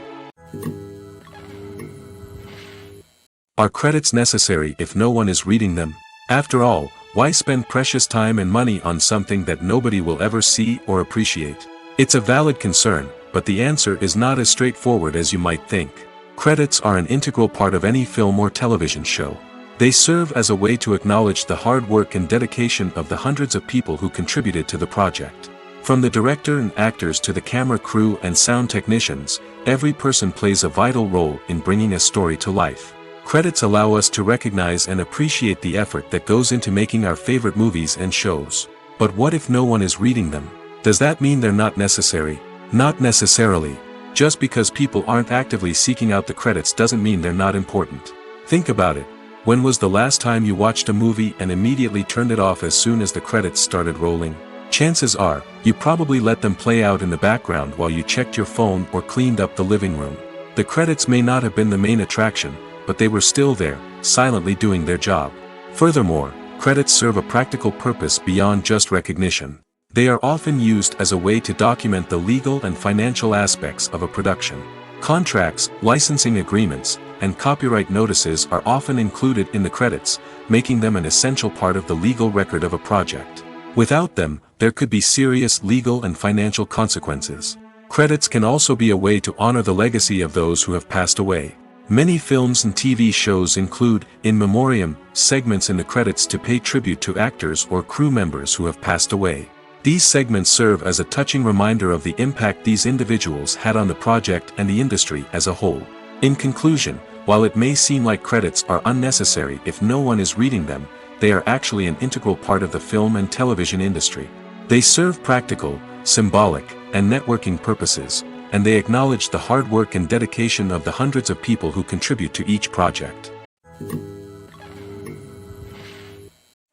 Are credits necessary if no one is reading them? After all, why spend precious time and money on something that nobody will ever see or appreciate? It's a valid concern, but the answer is not as straightforward as you might think. Credits are an integral part of any film or television show. They serve as a way to acknowledge the hard work and dedication of the hundreds of people who contributed to the project. From the director and actors to the camera crew and sound technicians, every person plays a vital role in bringing a story to life. Credits allow us to recognize and appreciate the effort that goes into making our favorite movies and shows. But what if no one is reading them? Does that mean they're not necessary? Not necessarily. Just because people aren't actively seeking out the credits doesn't mean they're not important. Think about it. When was the last time you watched a movie and immediately turned it off as soon as the credits started rolling? Chances are, you probably let them play out in the background while you checked your phone or cleaned up the living room. The credits may not have been the main attraction, but they were still there, silently doing their job. Furthermore, credits serve a practical purpose beyond just recognition. They are often used as a way to document the legal and financial aspects of a production. Contracts, licensing agreements, and copyright notices are often included in the credits, making them an essential part of the legal record of a project. Without them, there could be serious legal and financial consequences. Credits can also be a way to honor the legacy of those who have passed away. Many films and TV shows include, in memoriam, segments in the credits to pay tribute to actors or crew members who have passed away. These segments serve as a touching reminder of the impact these individuals had on the project and the industry as a whole. In conclusion, while it may seem like credits are unnecessary if no one is reading them, they are actually an integral part of the film and television industry. They serve practical, symbolic, and networking purposes, and they acknowledge the hard work and dedication of the hundreds of people who contribute to each project.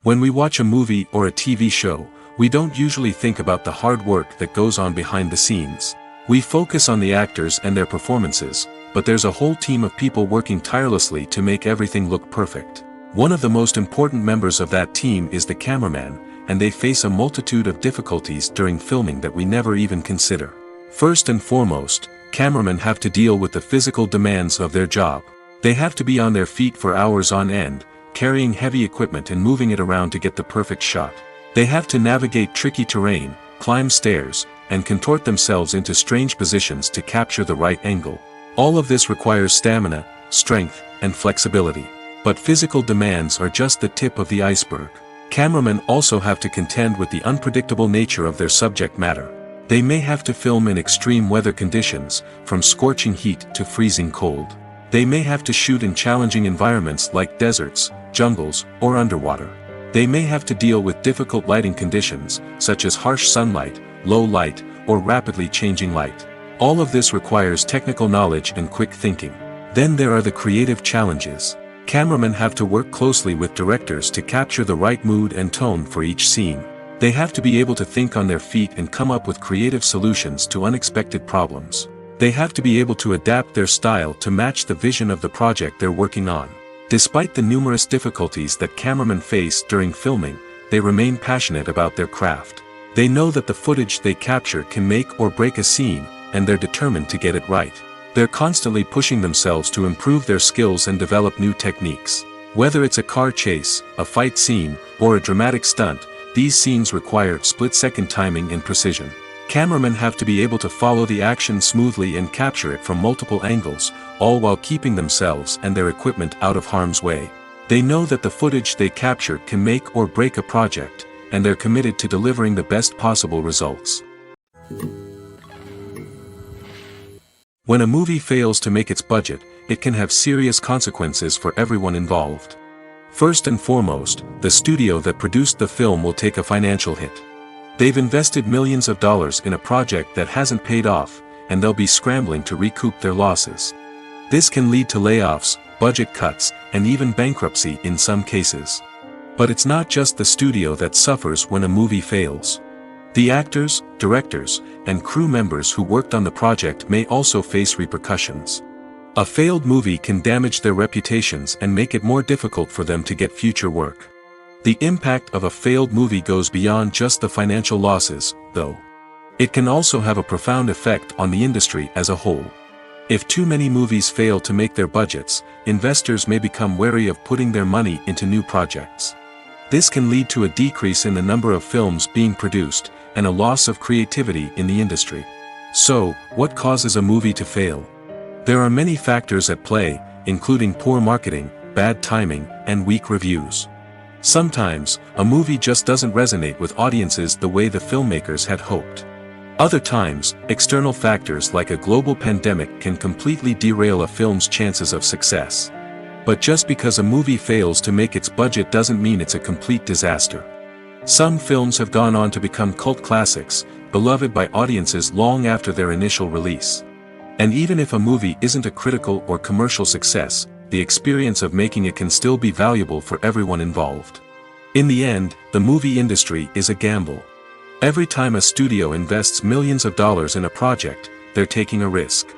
When we watch a movie or a TV show, we don't usually think about the hard work that goes on behind the scenes. We focus on the actors and their performances, but there's a whole team of people working tirelessly to make everything look perfect. One of the most important members of that team is the cameraman, and they face a multitude of difficulties during filming that we never even consider. First and foremost, cameramen have to deal with the physical demands of their job. They have to be on their feet for hours on end, carrying heavy equipment and moving it around to get the perfect shot. They have to navigate tricky terrain, climb stairs, and contort themselves into strange positions to capture the right angle. All of this requires stamina, strength, and flexibility. But physical demands are just the tip of the iceberg. Cameramen also have to contend with the unpredictable nature of their subject matter. They may have to film in extreme weather conditions, from scorching heat to freezing cold. They may have to shoot in challenging environments like deserts, jungles, or underwater. They may have to deal with difficult lighting conditions, such as harsh sunlight, low light, or rapidly changing light. All of this requires technical knowledge and quick thinking. Then there are the creative challenges. Cameramen have to work closely with directors to capture the right mood and tone for each scene. They have to be able to think on their feet and come up with creative solutions to unexpected problems. They have to be able to adapt their style to match the vision of the project they're working on. Despite the numerous difficulties that cameramen face during filming, they remain passionate about their craft. They know that the footage they capture can make or break a scene, and they're determined to get it right. They're constantly pushing themselves to improve their skills and develop new techniques. Whether it's a car chase, a fight scene, or a dramatic stunt, these scenes require split-second timing and precision. Cameramen have to be able to follow the action smoothly and capture it from multiple angles, all while keeping themselves and their equipment out of harm's way. They know that the footage they capture can make or break a project, and they're committed to delivering the best possible results. When a movie fails to make its budget, it can have serious consequences for everyone involved. First and foremost, the studio that produced the film will take a financial hit. They've invested millions of dollars in a project that hasn't paid off, and they'll be scrambling to recoup their losses. This can lead to layoffs, budget cuts, and even bankruptcy in some cases. But it's not just the studio that suffers when a movie fails. The actors, directors, and crew members who worked on the project may also face repercussions. A failed movie can damage their reputations and make it more difficult for them to get future work. The impact of a failed movie goes beyond just the financial losses, though. It can also have a profound effect on the industry as a whole. If too many movies fail to make their budgets, investors may become wary of putting their money into new projects. This can lead to a decrease in the number of films being produced, and a loss of creativity in the industry. So, what causes a movie to fail? There are many factors at play, including poor marketing, bad timing, and weak reviews. Sometimes, a movie just doesn't resonate with audiences the way the filmmakers had hoped. Other times, external factors like a global pandemic can completely derail a film's chances of success. But just because a movie fails to make its budget doesn't mean it's a complete disaster. Some films have gone on to become cult classics, beloved by audiences long after their initial release. And even if a movie isn't a critical or commercial success, the experience of making it can still be valuable for everyone involved. In the end, the movie industry is a gamble. Every time a studio invests millions of dollars in a project, they're taking a risk.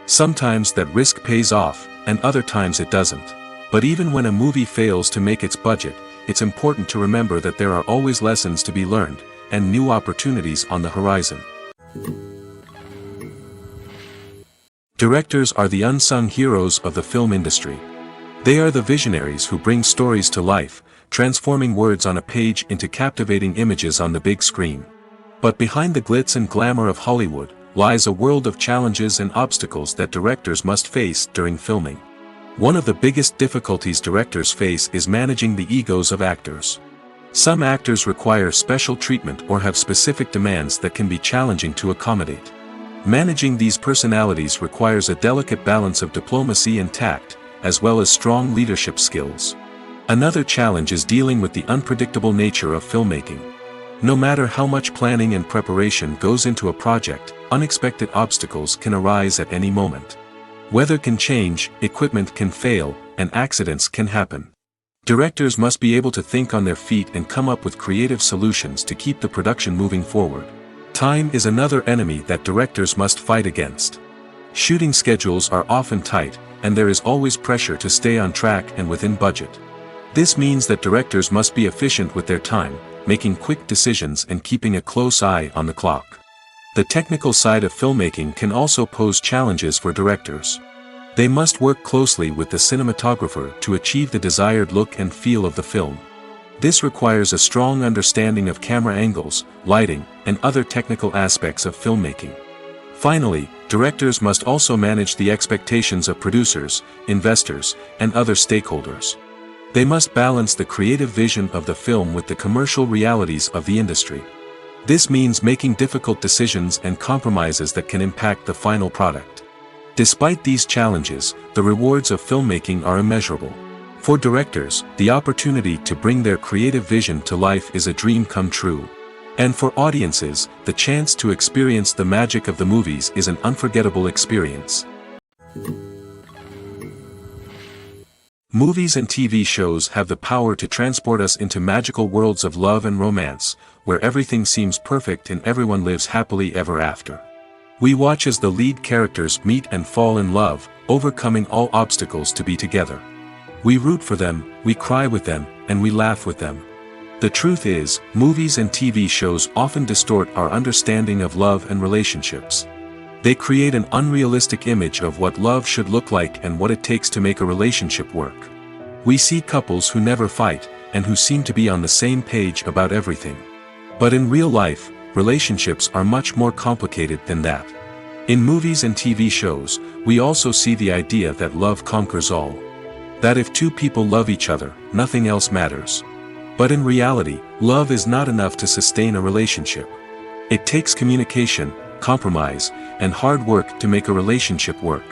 Sometimes that risk pays off, and other times it doesn't. But even when a movie fails to make its budget, it's important to remember that there are always lessons to be learned, and new opportunities on the horizon. Directors are the unsung heroes of the film industry. They are the visionaries who bring stories to life, transforming words on a page into captivating images on the big screen. But behind the glitz and glamour of Hollywood, lies a world of challenges and obstacles that directors must face during filming. One of the biggest difficulties directors face is managing the egos of actors. Some actors require special treatment or have specific demands that can be challenging to accommodate. Managing these personalities requires a delicate balance of diplomacy and tact, as well as strong leadership skills. Another challenge is dealing with the unpredictable nature of filmmaking. No matter how much planning and preparation goes into a project, unexpected obstacles can arise at any moment. Weather can change, equipment can fail, and accidents can happen. Directors must be able to think on their feet and come up with creative solutions to keep the production moving forward. Time is another enemy that directors must fight against. Shooting schedules are often tight, and there is always pressure to stay on track and within budget. This means that directors must be efficient with their time, making quick decisions and keeping a close eye on the clock. The technical side of filmmaking can also pose challenges for directors. They must work closely with the cinematographer to achieve the desired look and feel of the film. This requires a strong understanding of camera angles, lighting, and other technical aspects of filmmaking. Finally, directors must also manage the expectations of producers, investors, and other stakeholders. They must balance the creative vision of the film with the commercial realities of the industry. This means making difficult decisions and compromises that can impact the final product. Despite these challenges, the rewards of filmmaking are immeasurable. For directors, the opportunity to bring their creative vision to life is a dream come true. And for audiences, the chance to experience the magic of the movies is an unforgettable experience. Movies and TV shows have the power to transport us into magical worlds of love and romance, where everything seems perfect and everyone lives happily ever after. We watch as the lead characters meet and fall in love, overcoming all obstacles to be together. We root for them, we cry with them, and we laugh with them. The truth is, movies and TV shows often distort our understanding of love and relationships. They create an unrealistic image of what love should look like and what it takes to make a relationship work. We see couples who never fight, and who seem to be on the same page about everything. But in real life, relationships are much more complicated than that. In movies and TV shows, we also see the idea that love conquers all. That if two people love each other, nothing else matters. But in reality, love is not enough to sustain a relationship. It takes communication, compromise, and hard work to make a relationship work.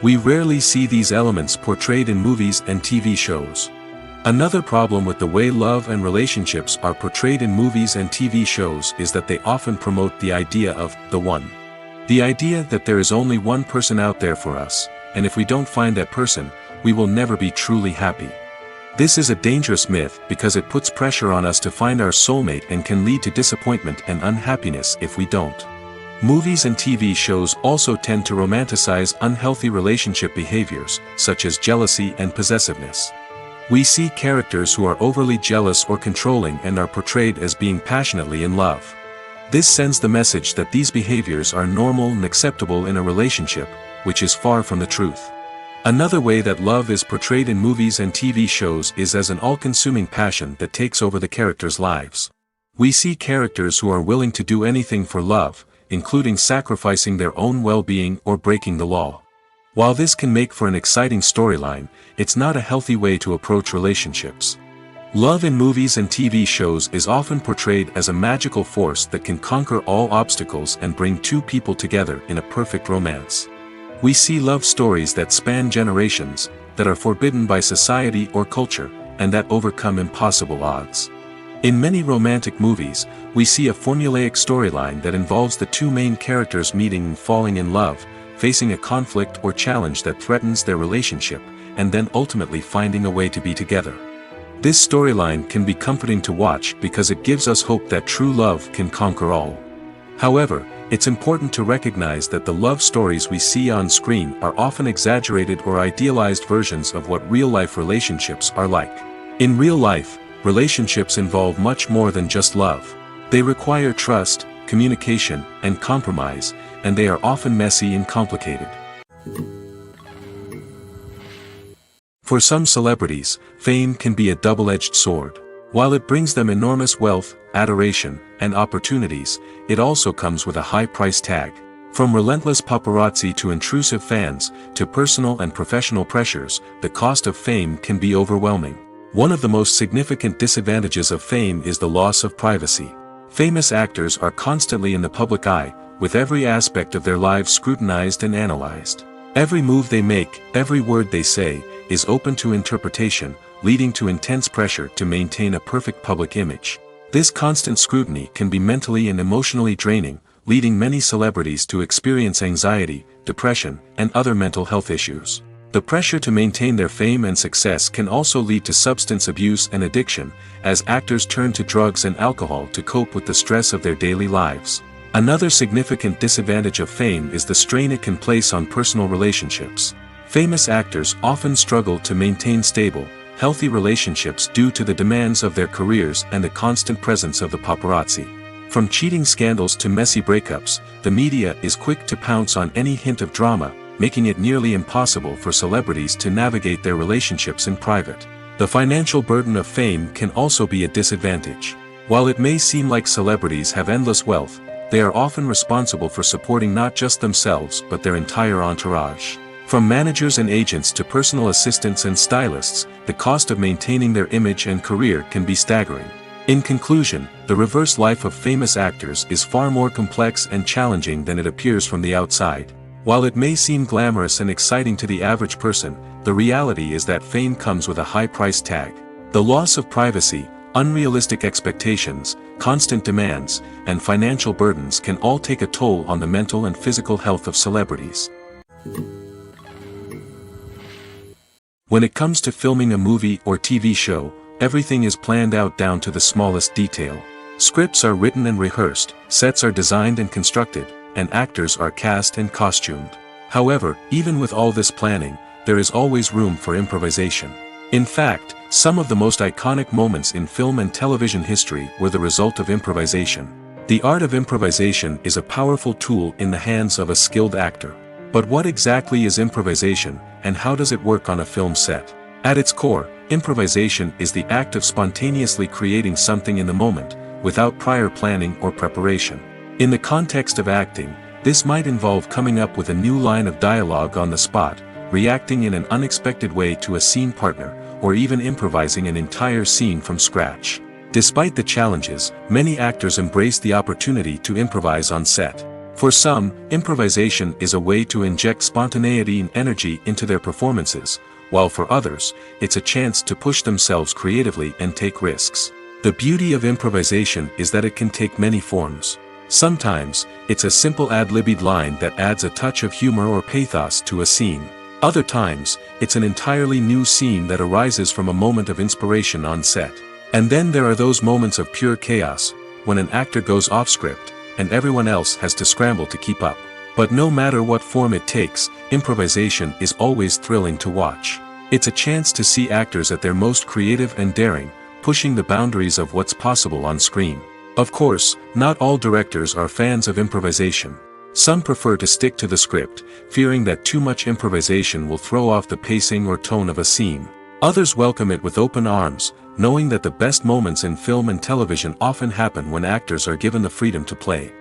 We rarely see these elements portrayed in movies and TV shows. Another problem with the way love and relationships are portrayed in movies and TV shows is that they often promote the idea of the one. The idea that there is only one person out there for us, and if we don't find that person, we will never be truly happy. This is a dangerous myth because it puts pressure on us to find our soulmate and can lead to disappointment and unhappiness if we don't. Movies and TV shows also tend to romanticize unhealthy relationship behaviors, such as jealousy and possessiveness. We see characters who are overly jealous or controlling and are portrayed as being passionately in love. This sends the message that these behaviors are normal and acceptable in a relationship, which is far from the truth. Another way that love is portrayed in movies and TV shows is as an all-consuming passion that takes over the characters' lives. We see characters who are willing to do anything for love, including sacrificing their own well-being or breaking the law. While this can make for an exciting storyline, it's not a healthy way to approach relationships. Love in movies and TV shows is often portrayed as a magical force that can conquer all obstacles and bring two people together in a perfect romance. We see love stories that span generations, that are forbidden by society or culture, and that overcome impossible odds. In many romantic movies, we see a formulaic storyline that involves the two main characters meeting and falling in love, facing a conflict or challenge that threatens their relationship, and then ultimately finding a way to be together. This storyline can be comforting to watch because it gives us hope that true love can conquer all. However, it's important to recognize that the love stories we see on screen are often exaggerated or idealized versions of what real-life relationships are like. In real life, relationships involve much more than just love. They require trust, communication, and compromise, and they are often messy and complicated. For some celebrities, fame can be a double-edged sword. While it brings them enormous wealth, adoration, and opportunities, it also comes with a high price tag. From relentless paparazzi to intrusive fans, to personal and professional pressures, the cost of fame can be overwhelming. One of the most significant disadvantages of fame is the loss of privacy. Famous actors are constantly in the public eye, with every aspect of their lives scrutinized and analyzed. Every move they make, every word they say, is open to interpretation, leading to intense pressure to maintain a perfect public image. This constant scrutiny can be mentally and emotionally draining, leading many celebrities to experience anxiety, depression, and other mental health issues. The pressure to maintain their fame and success can also lead to substance abuse and addiction, as actors turn to drugs and alcohol to cope with the stress of their daily lives. Another significant disadvantage of fame is the strain it can place on personal relationships. Famous actors often struggle to maintain stable, healthy relationships due to the demands of their careers and the constant presence of the paparazzi. From cheating scandals to messy breakups, the media is quick to pounce on any hint of drama, making it nearly impossible for celebrities to navigate their relationships in private. The financial burden of fame can also be a disadvantage. While it may seem like celebrities have endless wealth, they are often responsible for supporting not just themselves but their entire entourage. From managers and agents to personal assistants and stylists, the cost of maintaining their image and career can be staggering. In conclusion, the reverse life of famous actors is far more complex and challenging than it appears from the outside. While it may seem glamorous and exciting to the average person, the reality is that fame comes with a high price tag. The loss of privacy, unrealistic expectations, constant demands, and financial burdens can all take a toll on the mental and physical health of celebrities. When it comes to filming a movie or TV show, everything is planned out down to the smallest detail. Scripts are written and rehearsed, sets are designed and constructed, and actors are cast and costumed. However, even with all this planning, there is always room for improvisation. In fact, some of the most iconic moments in film and television history were the result of improvisation. The art of improvisation is a powerful tool in the hands of a skilled actor. But what exactly is improvisation, and how does it work on a film set? At its core, improvisation is the act of spontaneously creating something in the moment, without prior planning or preparation. In the context of acting, this might involve coming up with a new line of dialogue on the spot, reacting in an unexpected way to a scene partner, or even improvising an entire scene from scratch. Despite the challenges, many actors embrace the opportunity to improvise on set. For some, improvisation is a way to inject spontaneity and energy into their performances, while for others, it's a chance to push themselves creatively and take risks. The beauty of improvisation is that it can take many forms. Sometimes, it's a simple ad-libbed line that adds a touch of humor or pathos to a scene. Other times, it's an entirely new scene that arises from a moment of inspiration on set. And then there are those moments of pure chaos, when an actor goes off script, and everyone else has to scramble to keep up. But no matter what form it takes, improvisation is always thrilling to watch. It's a chance to see actors at their most creative and daring, pushing the boundaries of what's possible on screen. Of course, not all directors are fans of improvisation. Some prefer to stick to the script, fearing that too much improvisation will throw off the pacing or tone of a scene. Others welcome it with open arms, knowing that the best moments in film and television often happen when actors are given the freedom to play.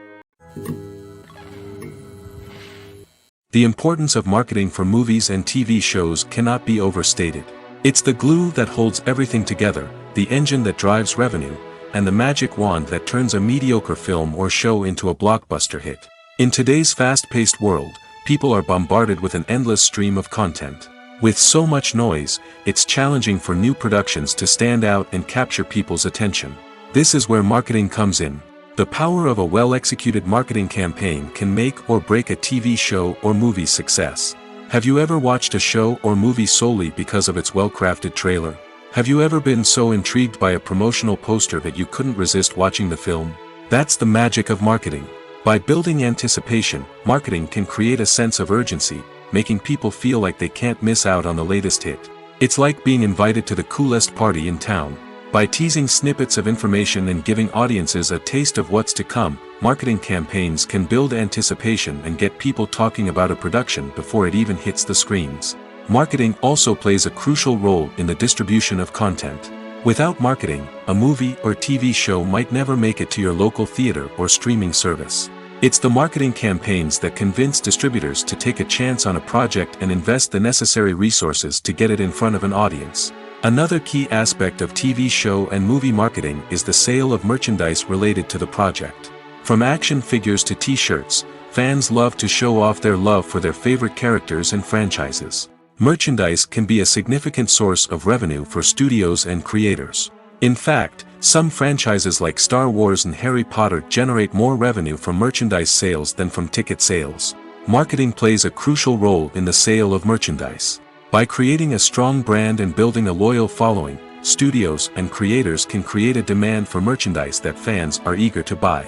The importance of marketing for movies and TV shows cannot be overstated. It's the glue that holds everything together, the engine that drives revenue, and the magic wand that turns a mediocre film or show into a blockbuster hit. In today's fast-paced world, people are bombarded with an endless stream of content. With so much noise, it's challenging for new productions to stand out and capture people's attention. This is where marketing comes in. The power of a well-executed marketing campaign can make or break a TV show or movie's success. Have you ever watched a show or movie solely because of its well-crafted trailer? Have you ever been so intrigued by a promotional poster that you couldn't resist watching the film? That's the magic of marketing. By building anticipation, marketing can create a sense of urgency, making people feel like they can't miss out on the latest hit. It's like being invited to the coolest party in town. By teasing snippets of information and giving audiences a taste of what's to come, marketing campaigns can build anticipation and get people talking about a production before it even hits the screens. Marketing also plays a crucial role in the distribution of content. Without marketing, a movie or TV show might never make it to your local theater or streaming service. It's the marketing campaigns that convince distributors to take a chance on a project and invest the necessary resources to get it in front of an audience. Another key aspect of TV show and movie marketing is the sale of merchandise related to the project. From action figures to t-shirts, fans love to show off their love for their favorite characters and franchises. Merchandise can be a significant source of revenue for studios and creators. In fact, some franchises like Star Wars and Harry Potter generate more revenue from merchandise sales than from ticket sales. Marketing plays a crucial role in the sale of merchandise. By creating a strong brand and building a loyal following, studios and creators can create a demand for merchandise that fans are eager to buy.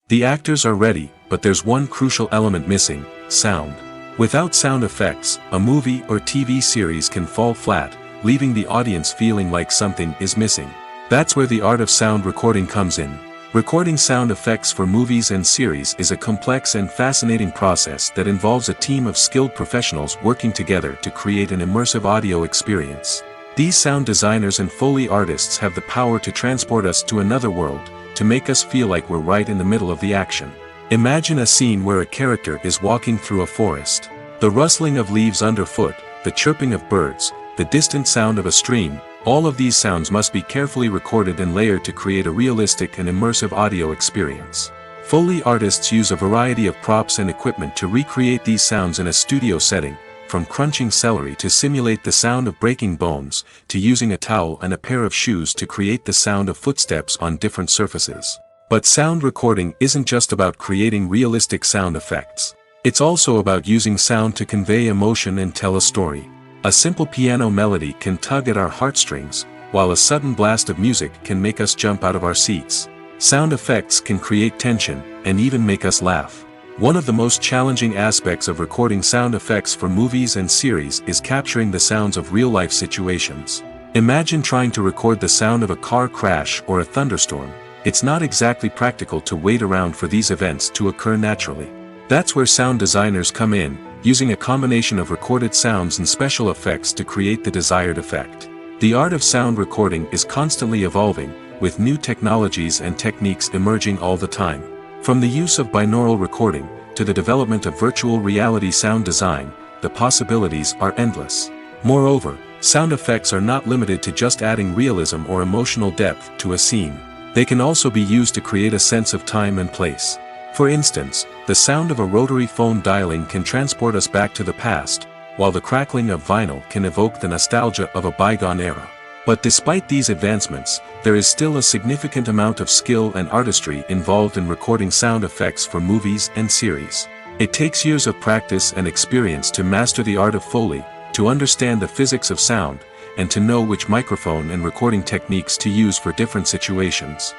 The actors are ready, but there's one crucial element missing: sound. Without sound effects, a movie or TV series can fall flat, leaving the audience feeling like something is missing. That's where the art of sound recording comes in. Recording sound effects for movies and series is a complex and fascinating process that involves a team of skilled professionals working together to create an immersive audio experience. These sound designers and Foley artists have the power to transport us to another world, to make us feel like we're right in the middle of the action. Imagine a scene where a character is walking through a forest. The rustling of leaves underfoot, the chirping of birds, the distant sound of a stream, all of these sounds must be carefully recorded and layered to create a realistic and immersive audio experience. Foley artists use a variety of props and equipment to recreate these sounds in a studio setting, from crunching celery to simulate the sound of breaking bones, to using a towel and a pair of shoes to create the sound of footsteps on different surfaces. But sound recording isn't just about creating realistic sound effects. It's also about using sound to convey emotion and tell a story. A simple piano melody can tug at our heartstrings, while a sudden blast of music can make us jump out of our seats. Sound effects can create tension, and even make us laugh. One of the most challenging aspects of recording sound effects for movies and series is capturing the sounds of real-life situations. Imagine trying to record the sound of a car crash or a thunderstorm. It's not exactly practical to wait around for these events to occur naturally. That's where sound designers come in, using a combination of recorded sounds and special effects to create the desired effect. The art of sound recording is constantly evolving, with new technologies and techniques emerging all the time. From the use of binaural recording, to the development of virtual reality sound design, the possibilities are endless. Moreover, sound effects are not limited to just adding realism or emotional depth to a scene. They can also be used to create a sense of time and place. For instance, the sound of a rotary phone dialing can transport us back to the past, while the crackling of vinyl can evoke the nostalgia of a bygone era. But despite these advancements, there is still a significant amount of skill and artistry involved in recording sound effects for movies and series. It takes years of practice and experience to master the art of Foley, to understand the physics of sound, and to know which microphone and recording techniques to use for different situations.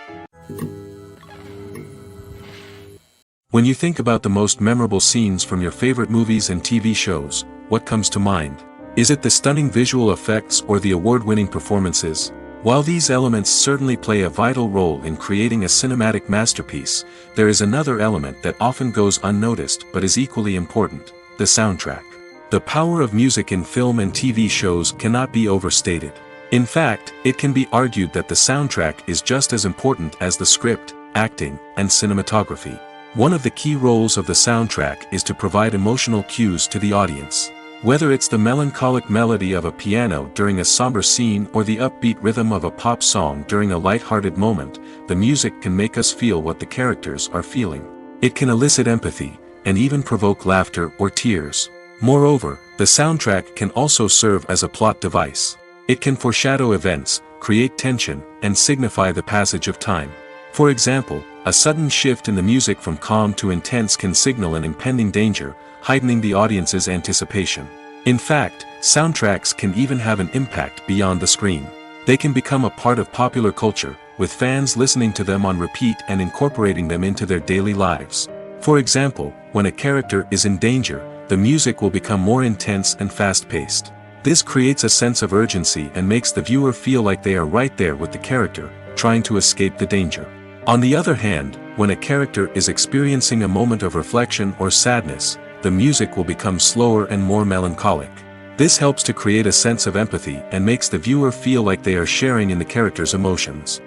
When you think about the most memorable scenes from your favorite movies and TV shows, what comes to mind? Is it the stunning visual effects or the award-winning performances? While these elements certainly play a vital role in creating a cinematic masterpiece, there is another element that often goes unnoticed but is equally important: the soundtrack. The power of music in film and TV shows cannot be overstated. In fact, it can be argued that the soundtrack is just as important as the script, acting, and cinematography. One of the key roles of the soundtrack is to provide emotional cues to the audience. Whether it's the melancholic melody of a piano during a somber scene or the upbeat rhythm of a pop song during a light-hearted moment, the music can make us feel what the characters are feeling. It can elicit empathy, and even provoke laughter or tears. Moreover, the soundtrack can also serve as a plot device. It can foreshadow events, create tension, and signify the passage of time. For example, a sudden shift in the music from calm to intense can signal an impending danger, heightening the audience's anticipation. In fact, soundtracks can even have an impact beyond the screen. They can become a part of popular culture, with fans listening to them on repeat and incorporating them into their daily lives. For example, when a character is in danger, the music will become more intense and fast-paced. This creates a sense of urgency and makes the viewer feel like they are right there with the character, trying to escape the danger. On the other hand, when a character is experiencing a moment of reflection or sadness, the music will become slower and more melancholic. This helps to create a sense of empathy and makes the viewer feel like they are sharing in the character's emotions.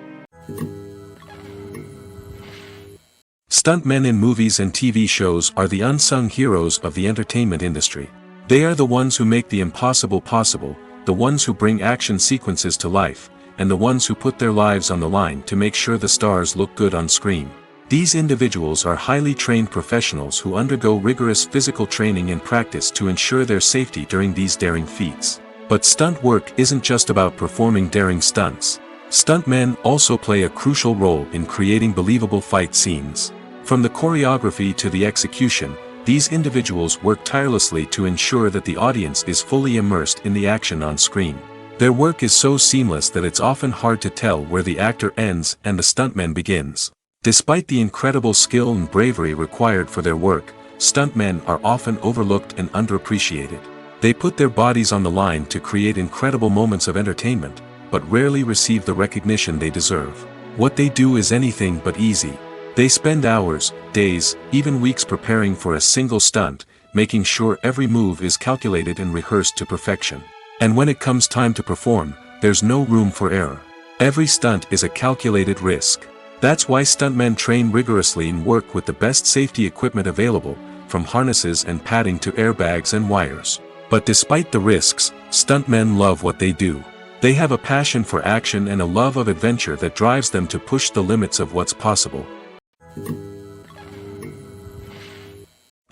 Stuntmen in movies and TV shows are the unsung heroes of the entertainment industry. They are the ones who make the impossible possible, the ones who bring action sequences to life, and the ones who put their lives on the line to make sure the stars look good on screen. These individuals are highly trained professionals who undergo rigorous physical training and practice to ensure their safety during these daring feats. But stunt work isn't just about performing daring stunts. Stuntmen also play a crucial role in creating believable fight scenes. From the choreography to the execution, these individuals work tirelessly to ensure that the audience is fully immersed in the action on screen. Their work is so seamless that it's often hard to tell where the actor ends and the stuntman begins. Despite the incredible skill and bravery required for their work, stuntmen are often overlooked and underappreciated. They put their bodies on the line to create incredible moments of entertainment, but rarely receive the recognition they deserve. What they do is anything but easy. They spend hours, days, even weeks preparing for a single stunt, making sure every move is calculated and rehearsed to perfection. And when it comes time to perform, there's no room for error. Every stunt is a calculated risk. That's why stuntmen train rigorously and work with the best safety equipment available, from harnesses and padding to airbags and wires. But despite the risks, stuntmen love what they do. They have a passion for action and a love of adventure that drives them to push the limits of what's possible.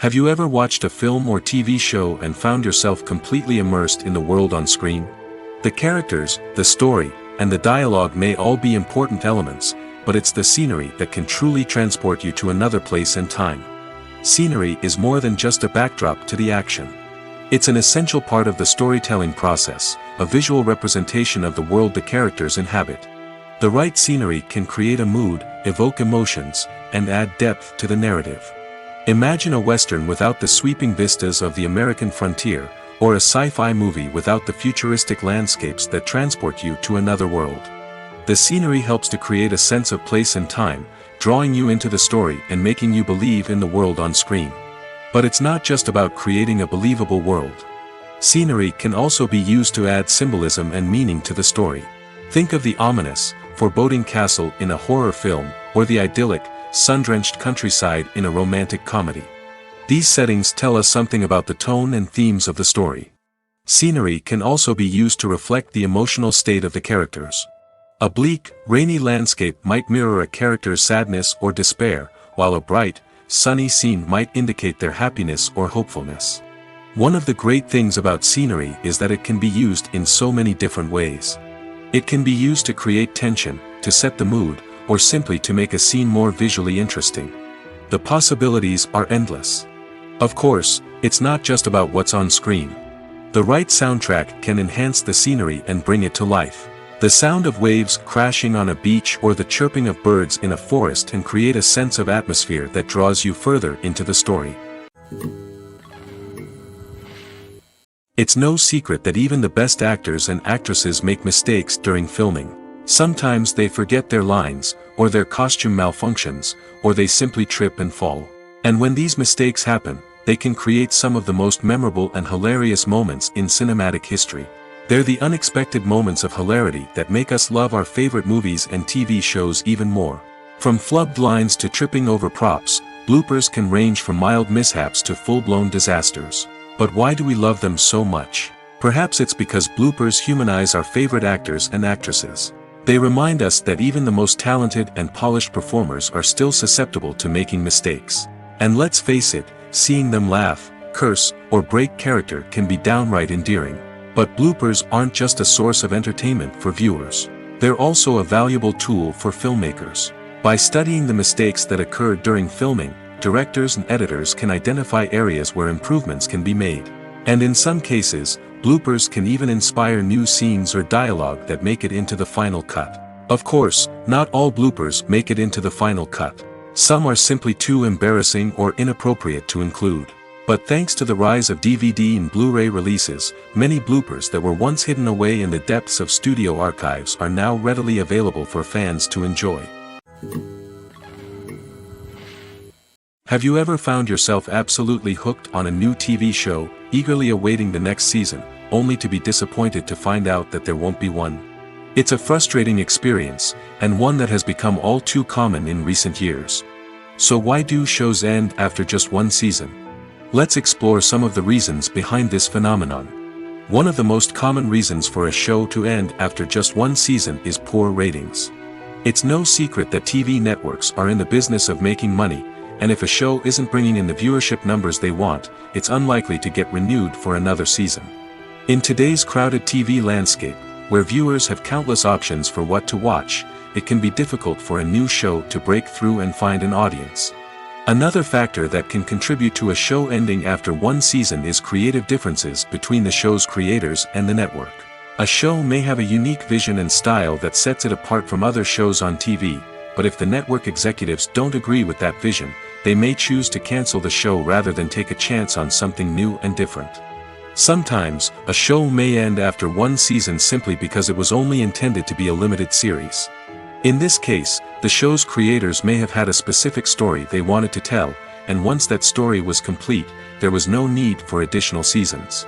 Have you ever watched a film or TV show and found yourself completely immersed in the world on screen? The characters, the story, and the dialogue may all be important elements, but it's the scenery that can truly transport you to another place and time. Scenery is more than just a backdrop to the action. It's an essential part of the storytelling process, a visual representation of the world the characters inhabit. The right scenery can create a mood, evoke emotions, and add depth to the narrative. Imagine a Western without the sweeping vistas of the American frontier, or a sci-fi movie without the futuristic landscapes that transport you to another world. The scenery helps to create a sense of place and time, drawing you into the story and making you believe in the world on screen. But it's not just about creating a believable world. Scenery can also be used to add symbolism and meaning to the story. Think of the ominous, foreboding castle in a horror film, or the idyllic, sun-drenched countryside in a romantic comedy. These settings tell us something about the tone and themes of the story. Scenery can also be used to reflect the emotional state of the characters. A bleak, rainy landscape might mirror a character's sadness or despair, while a bright, sunny scene might indicate their happiness or hopefulness. One of the great things about scenery is that it can be used in so many different ways. It can be used to create tension, to set the mood, or simply to make a scene more visually interesting. The possibilities are endless. Of course, it's not just about what's on screen. The right soundtrack can enhance the scenery and bring it to life. The sound of waves crashing on a beach or the chirping of birds in a forest can create a sense of atmosphere that draws you further into the story. It's no secret that even the best actors and actresses make mistakes during filming. Sometimes they forget their lines, or their costume malfunctions, or they simply trip and fall. And when these mistakes happen, they can create some of the most memorable and hilarious moments in cinematic history. They're the unexpected moments of hilarity that make us love our favorite movies and TV shows even more. From flubbed lines to tripping over props, bloopers can range from mild mishaps to full-blown disasters. But why do we love them so much? Perhaps it's because bloopers humanize our favorite actors and actresses. They remind us that even the most talented and polished performers are still susceptible to making mistakes. And let's face it, seeing them laugh, curse, or break character can be downright endearing. But bloopers aren't just a source of entertainment for viewers. They're also a valuable tool for filmmakers. By studying the mistakes that occurred during filming, directors and editors can identify areas where improvements can be made. And in some cases, bloopers can even inspire new scenes or dialogue that make it into the final cut. Of course, not all bloopers make it into the final cut. Some are simply too embarrassing or inappropriate to include. But thanks to the rise of DVD and Blu-ray releases, many bloopers that were once hidden away in the depths of studio archives are now readily available for fans to enjoy. Have you ever found yourself absolutely hooked on a new TV show, eagerly awaiting the next season, only to be disappointed to find out that there won't be one? It's a frustrating experience, and one that has become all too common in recent years. So why do shows end after just one season? Let's explore some of the reasons behind this phenomenon. One of the most common reasons for a show to end after just one season is poor ratings. It's no secret that TV networks are in the business of making money, and if a show isn't bringing in the viewership numbers they want, it's unlikely to get renewed for another season. In today's crowded TV landscape, where viewers have countless options for what to watch, it can be difficult for a new show to break through and find an audience. Another factor that can contribute to a show ending after one season is creative differences between the show's creators and the network. A show may have a unique vision and style that sets it apart from other shows on TV, but if the network executives don't agree with that vision, they may choose to cancel the show rather than take a chance on something new and different. Sometimes, a show may end after one season simply because it was only intended to be a limited series. In this case, the show's creators may have had a specific story they wanted to tell, and once that story was complete, there was no need for additional seasons.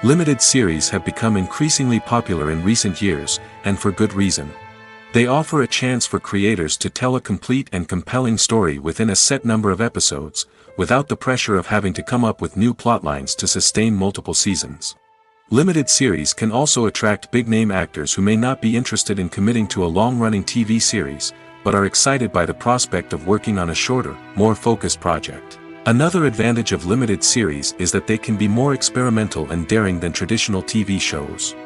Limited series have become increasingly popular in recent years, and for good reason. They offer a chance for creators to tell a complete and compelling story within a set number of episodes, without the pressure of having to come up with new plotlines to sustain multiple seasons. Limited series can also attract big-name actors who may not be interested in committing to a long-running TV series, but are excited by the prospect of working on a shorter, more focused project. Another advantage of limited series is that they can be more experimental and daring than traditional TV shows.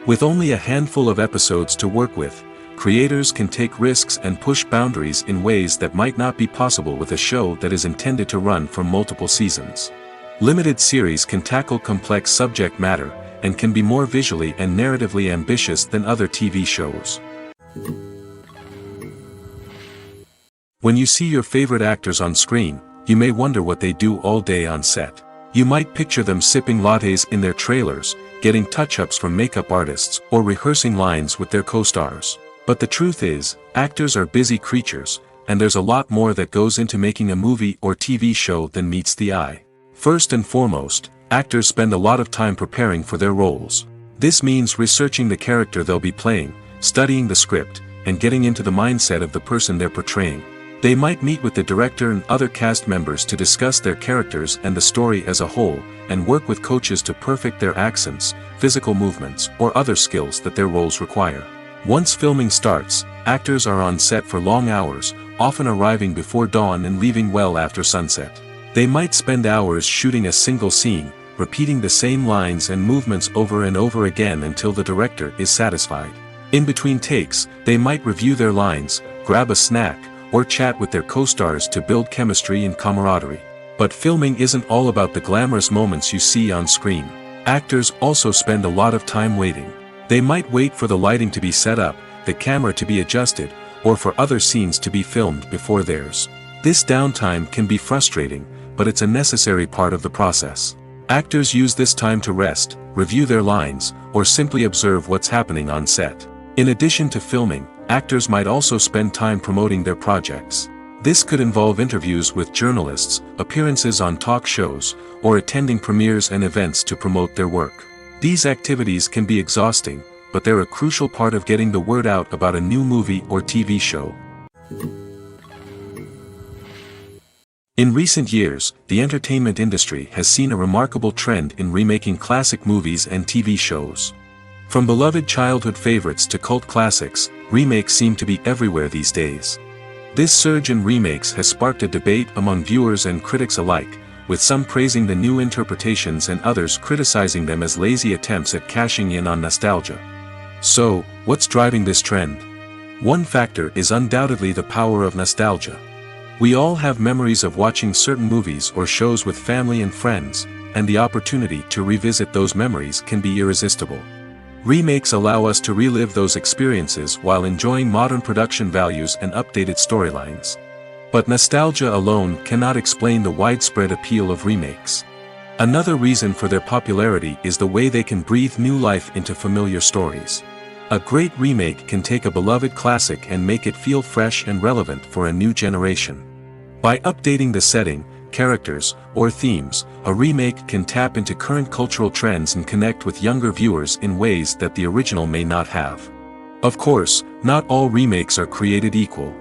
With only a handful of episodes to work with, creators can take risks and push boundaries in ways that might not be possible with a show that is intended to run for multiple seasons. Limited series can tackle complex subject matter, and can be more visually and narratively ambitious than other TV shows. When you see your favorite actors on screen, you may wonder what they do all day on set. You might picture them sipping lattes in their trailers, getting touch-ups from makeup artists, or rehearsing lines with their co-stars. But the truth is, actors are busy creatures, and there's a lot more that goes into making a movie or TV show than meets the eye. First and foremost, actors spend a lot of time preparing for their roles. This means researching the character they'll be playing, studying the script, and getting into the mindset of the person they're portraying. They might meet with the director and other cast members to discuss their characters and the story as a whole, and work with coaches to perfect their accents, physical movements, or other skills that their roles require. Once filming starts, actors are on set for long hours, often arriving before dawn and leaving well after sunset. They might spend hours shooting a single scene, repeating the same lines and movements over and over again until the director is satisfied. In between takes, they might review their lines, grab a snack, or chat with their co-stars to build chemistry and camaraderie. But filming isn't all about the glamorous moments you see on screen. Actors also spend a lot of time waiting. They might wait for the lighting to be set up, the camera to be adjusted, or for other scenes to be filmed before theirs. This downtime can be frustrating, but it's a necessary part of the process. Actors use this time to rest, review their lines, or simply observe what's happening on set. In addition to filming, actors might also spend time promoting their projects. This could involve interviews with journalists, appearances on talk shows, or attending premieres and events to promote their work. These activities can be exhausting, but they're a crucial part of getting the word out about a new movie or TV show. In recent years, the entertainment industry has seen a remarkable trend in remaking classic movies and TV shows. From beloved childhood favorites to cult classics, remakes seem to be everywhere these days. This surge in remakes has sparked a debate among viewers and critics alike, with some praising the new interpretations and others criticizing them as lazy attempts at cashing in on nostalgia. So, what's driving this trend? One factor is undoubtedly the power of nostalgia. We all have memories of watching certain movies or shows with family and friends, and the opportunity to revisit those memories can be irresistible. Remakes allow us to relive those experiences while enjoying modern production values and updated storylines. But nostalgia alone cannot explain the widespread appeal of remakes. Another reason for their popularity is the way they can breathe new life into familiar stories. A great remake can take a beloved classic and make it feel fresh and relevant for a new generation. By updating the setting, characters, or themes, a remake can tap into current cultural trends and connect with younger viewers in ways that the original may not have. Of course, not all remakes are created equal.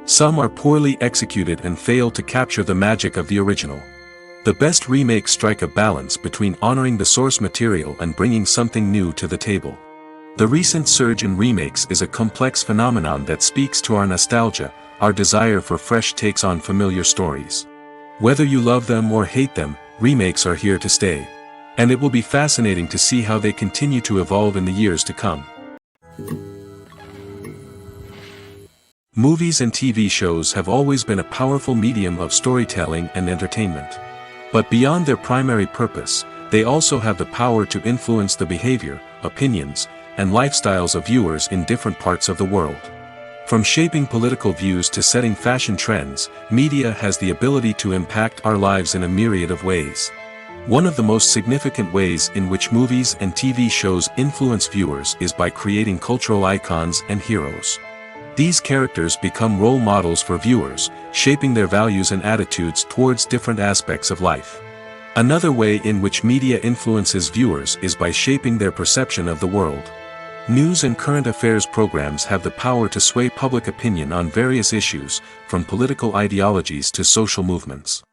Some are poorly executed and fail to capture the magic of the original. The best remakes strike a balance between honoring the source material and bringing something new to the table. The recent surge in remakes is a complex phenomenon that speaks to our nostalgia, our desire for fresh takes on familiar stories. Whether you love them or hate them, remakes are here to stay. And it will be fascinating to see how they continue to evolve in the years to come. Movies and TV shows have always been a powerful medium of storytelling and entertainment. But beyond their primary purpose, they also have the power to influence the behavior, opinions, and lifestyles of viewers in different parts of the world. From shaping political views to setting fashion trends, media has the ability to impact our lives in a myriad of ways. One of the most significant ways in which movies and TV shows influence viewers is by creating cultural icons and heroes. These characters become role models for viewers, shaping their values and attitudes towards different aspects of life. Another way in which media influences viewers is by shaping their perception of the world. News and current affairs programs have the power to sway public opinion on various issues, from political ideologies to social movements.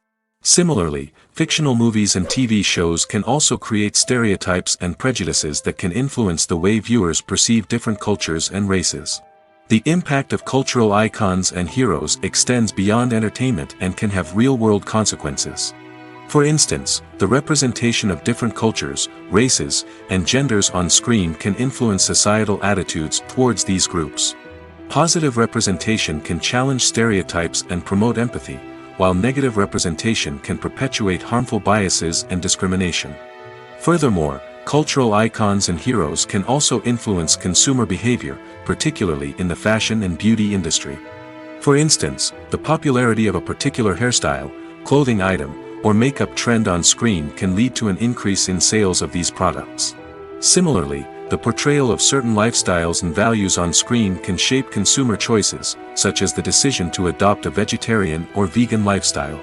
Similarly, fictional movies and TV shows can also create stereotypes and prejudices that can influence the way viewers perceive different cultures and races. The impact of cultural icons and heroes extends beyond entertainment and can have real-world consequences. For instance, the representation of different cultures, races, and genders on screen can influence societal attitudes towards these groups. Positive representation can challenge stereotypes and promote empathy, while negative representation can perpetuate harmful biases and discrimination. Furthermore, cultural icons and heroes can also influence consumer behavior, particularly in the fashion and beauty industry. For instance, the popularity of a particular hairstyle, clothing item, or makeup trend on screen can lead to an increase in sales of these products. Similarly, the portrayal of certain lifestyles and values on screen can shape consumer choices, such as the decision to adopt a vegetarian or vegan lifestyle.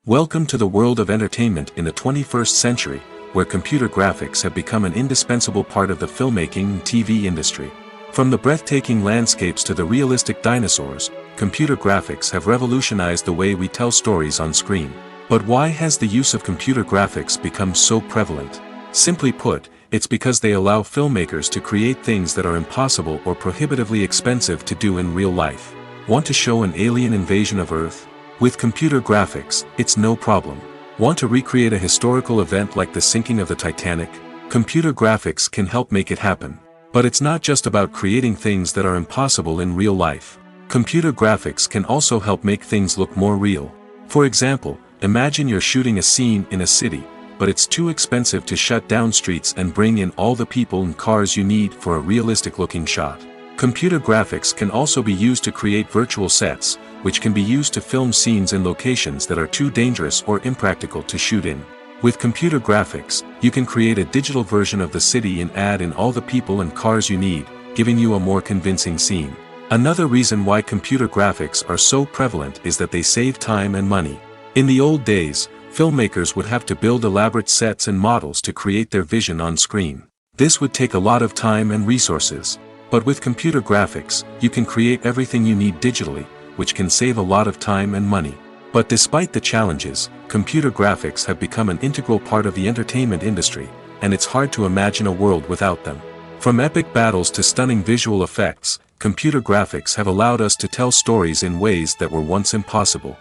Welcome to the world of entertainment in the 21st century, where computer graphics have become an indispensable part of the filmmaking and TV industry. From the breathtaking landscapes to the realistic dinosaurs, computer graphics have revolutionized the way we tell stories on screen. But why has the use of computer graphics become so prevalent? Simply put, it's because they allow filmmakers to create things that are impossible or prohibitively expensive to do in real life. Want to show an alien invasion of Earth? With computer graphics, it's no problem. Want to recreate a historical event like the sinking of the Titanic? Computer graphics can help make it happen. But it's not just about creating things that are impossible in real life. Computer graphics can also help make things look more real. For example, imagine you're shooting a scene in a city, but it's too expensive to shut down streets and bring in all the people and cars you need for a realistic-looking shot. Computer graphics can also be used to create virtual sets, which can be used to film scenes in locations that are too dangerous or impractical to shoot in. With computer graphics, you can create a digital version of the city and add in all the people and cars you need, giving you a more convincing scene. Another reason why computer graphics are so prevalent is that they save time and money. In the old days, filmmakers would have to build elaborate sets and models to create their vision on screen. This would take a lot of time and resources. But with computer graphics, you can create everything you need digitally, which can save a lot of time and money. But despite the challenges, computer graphics have become an integral part of the entertainment industry, and it's hard to imagine a world without them. From epic battles to stunning visual effects, computer graphics have allowed us to tell stories in ways that were once impossible.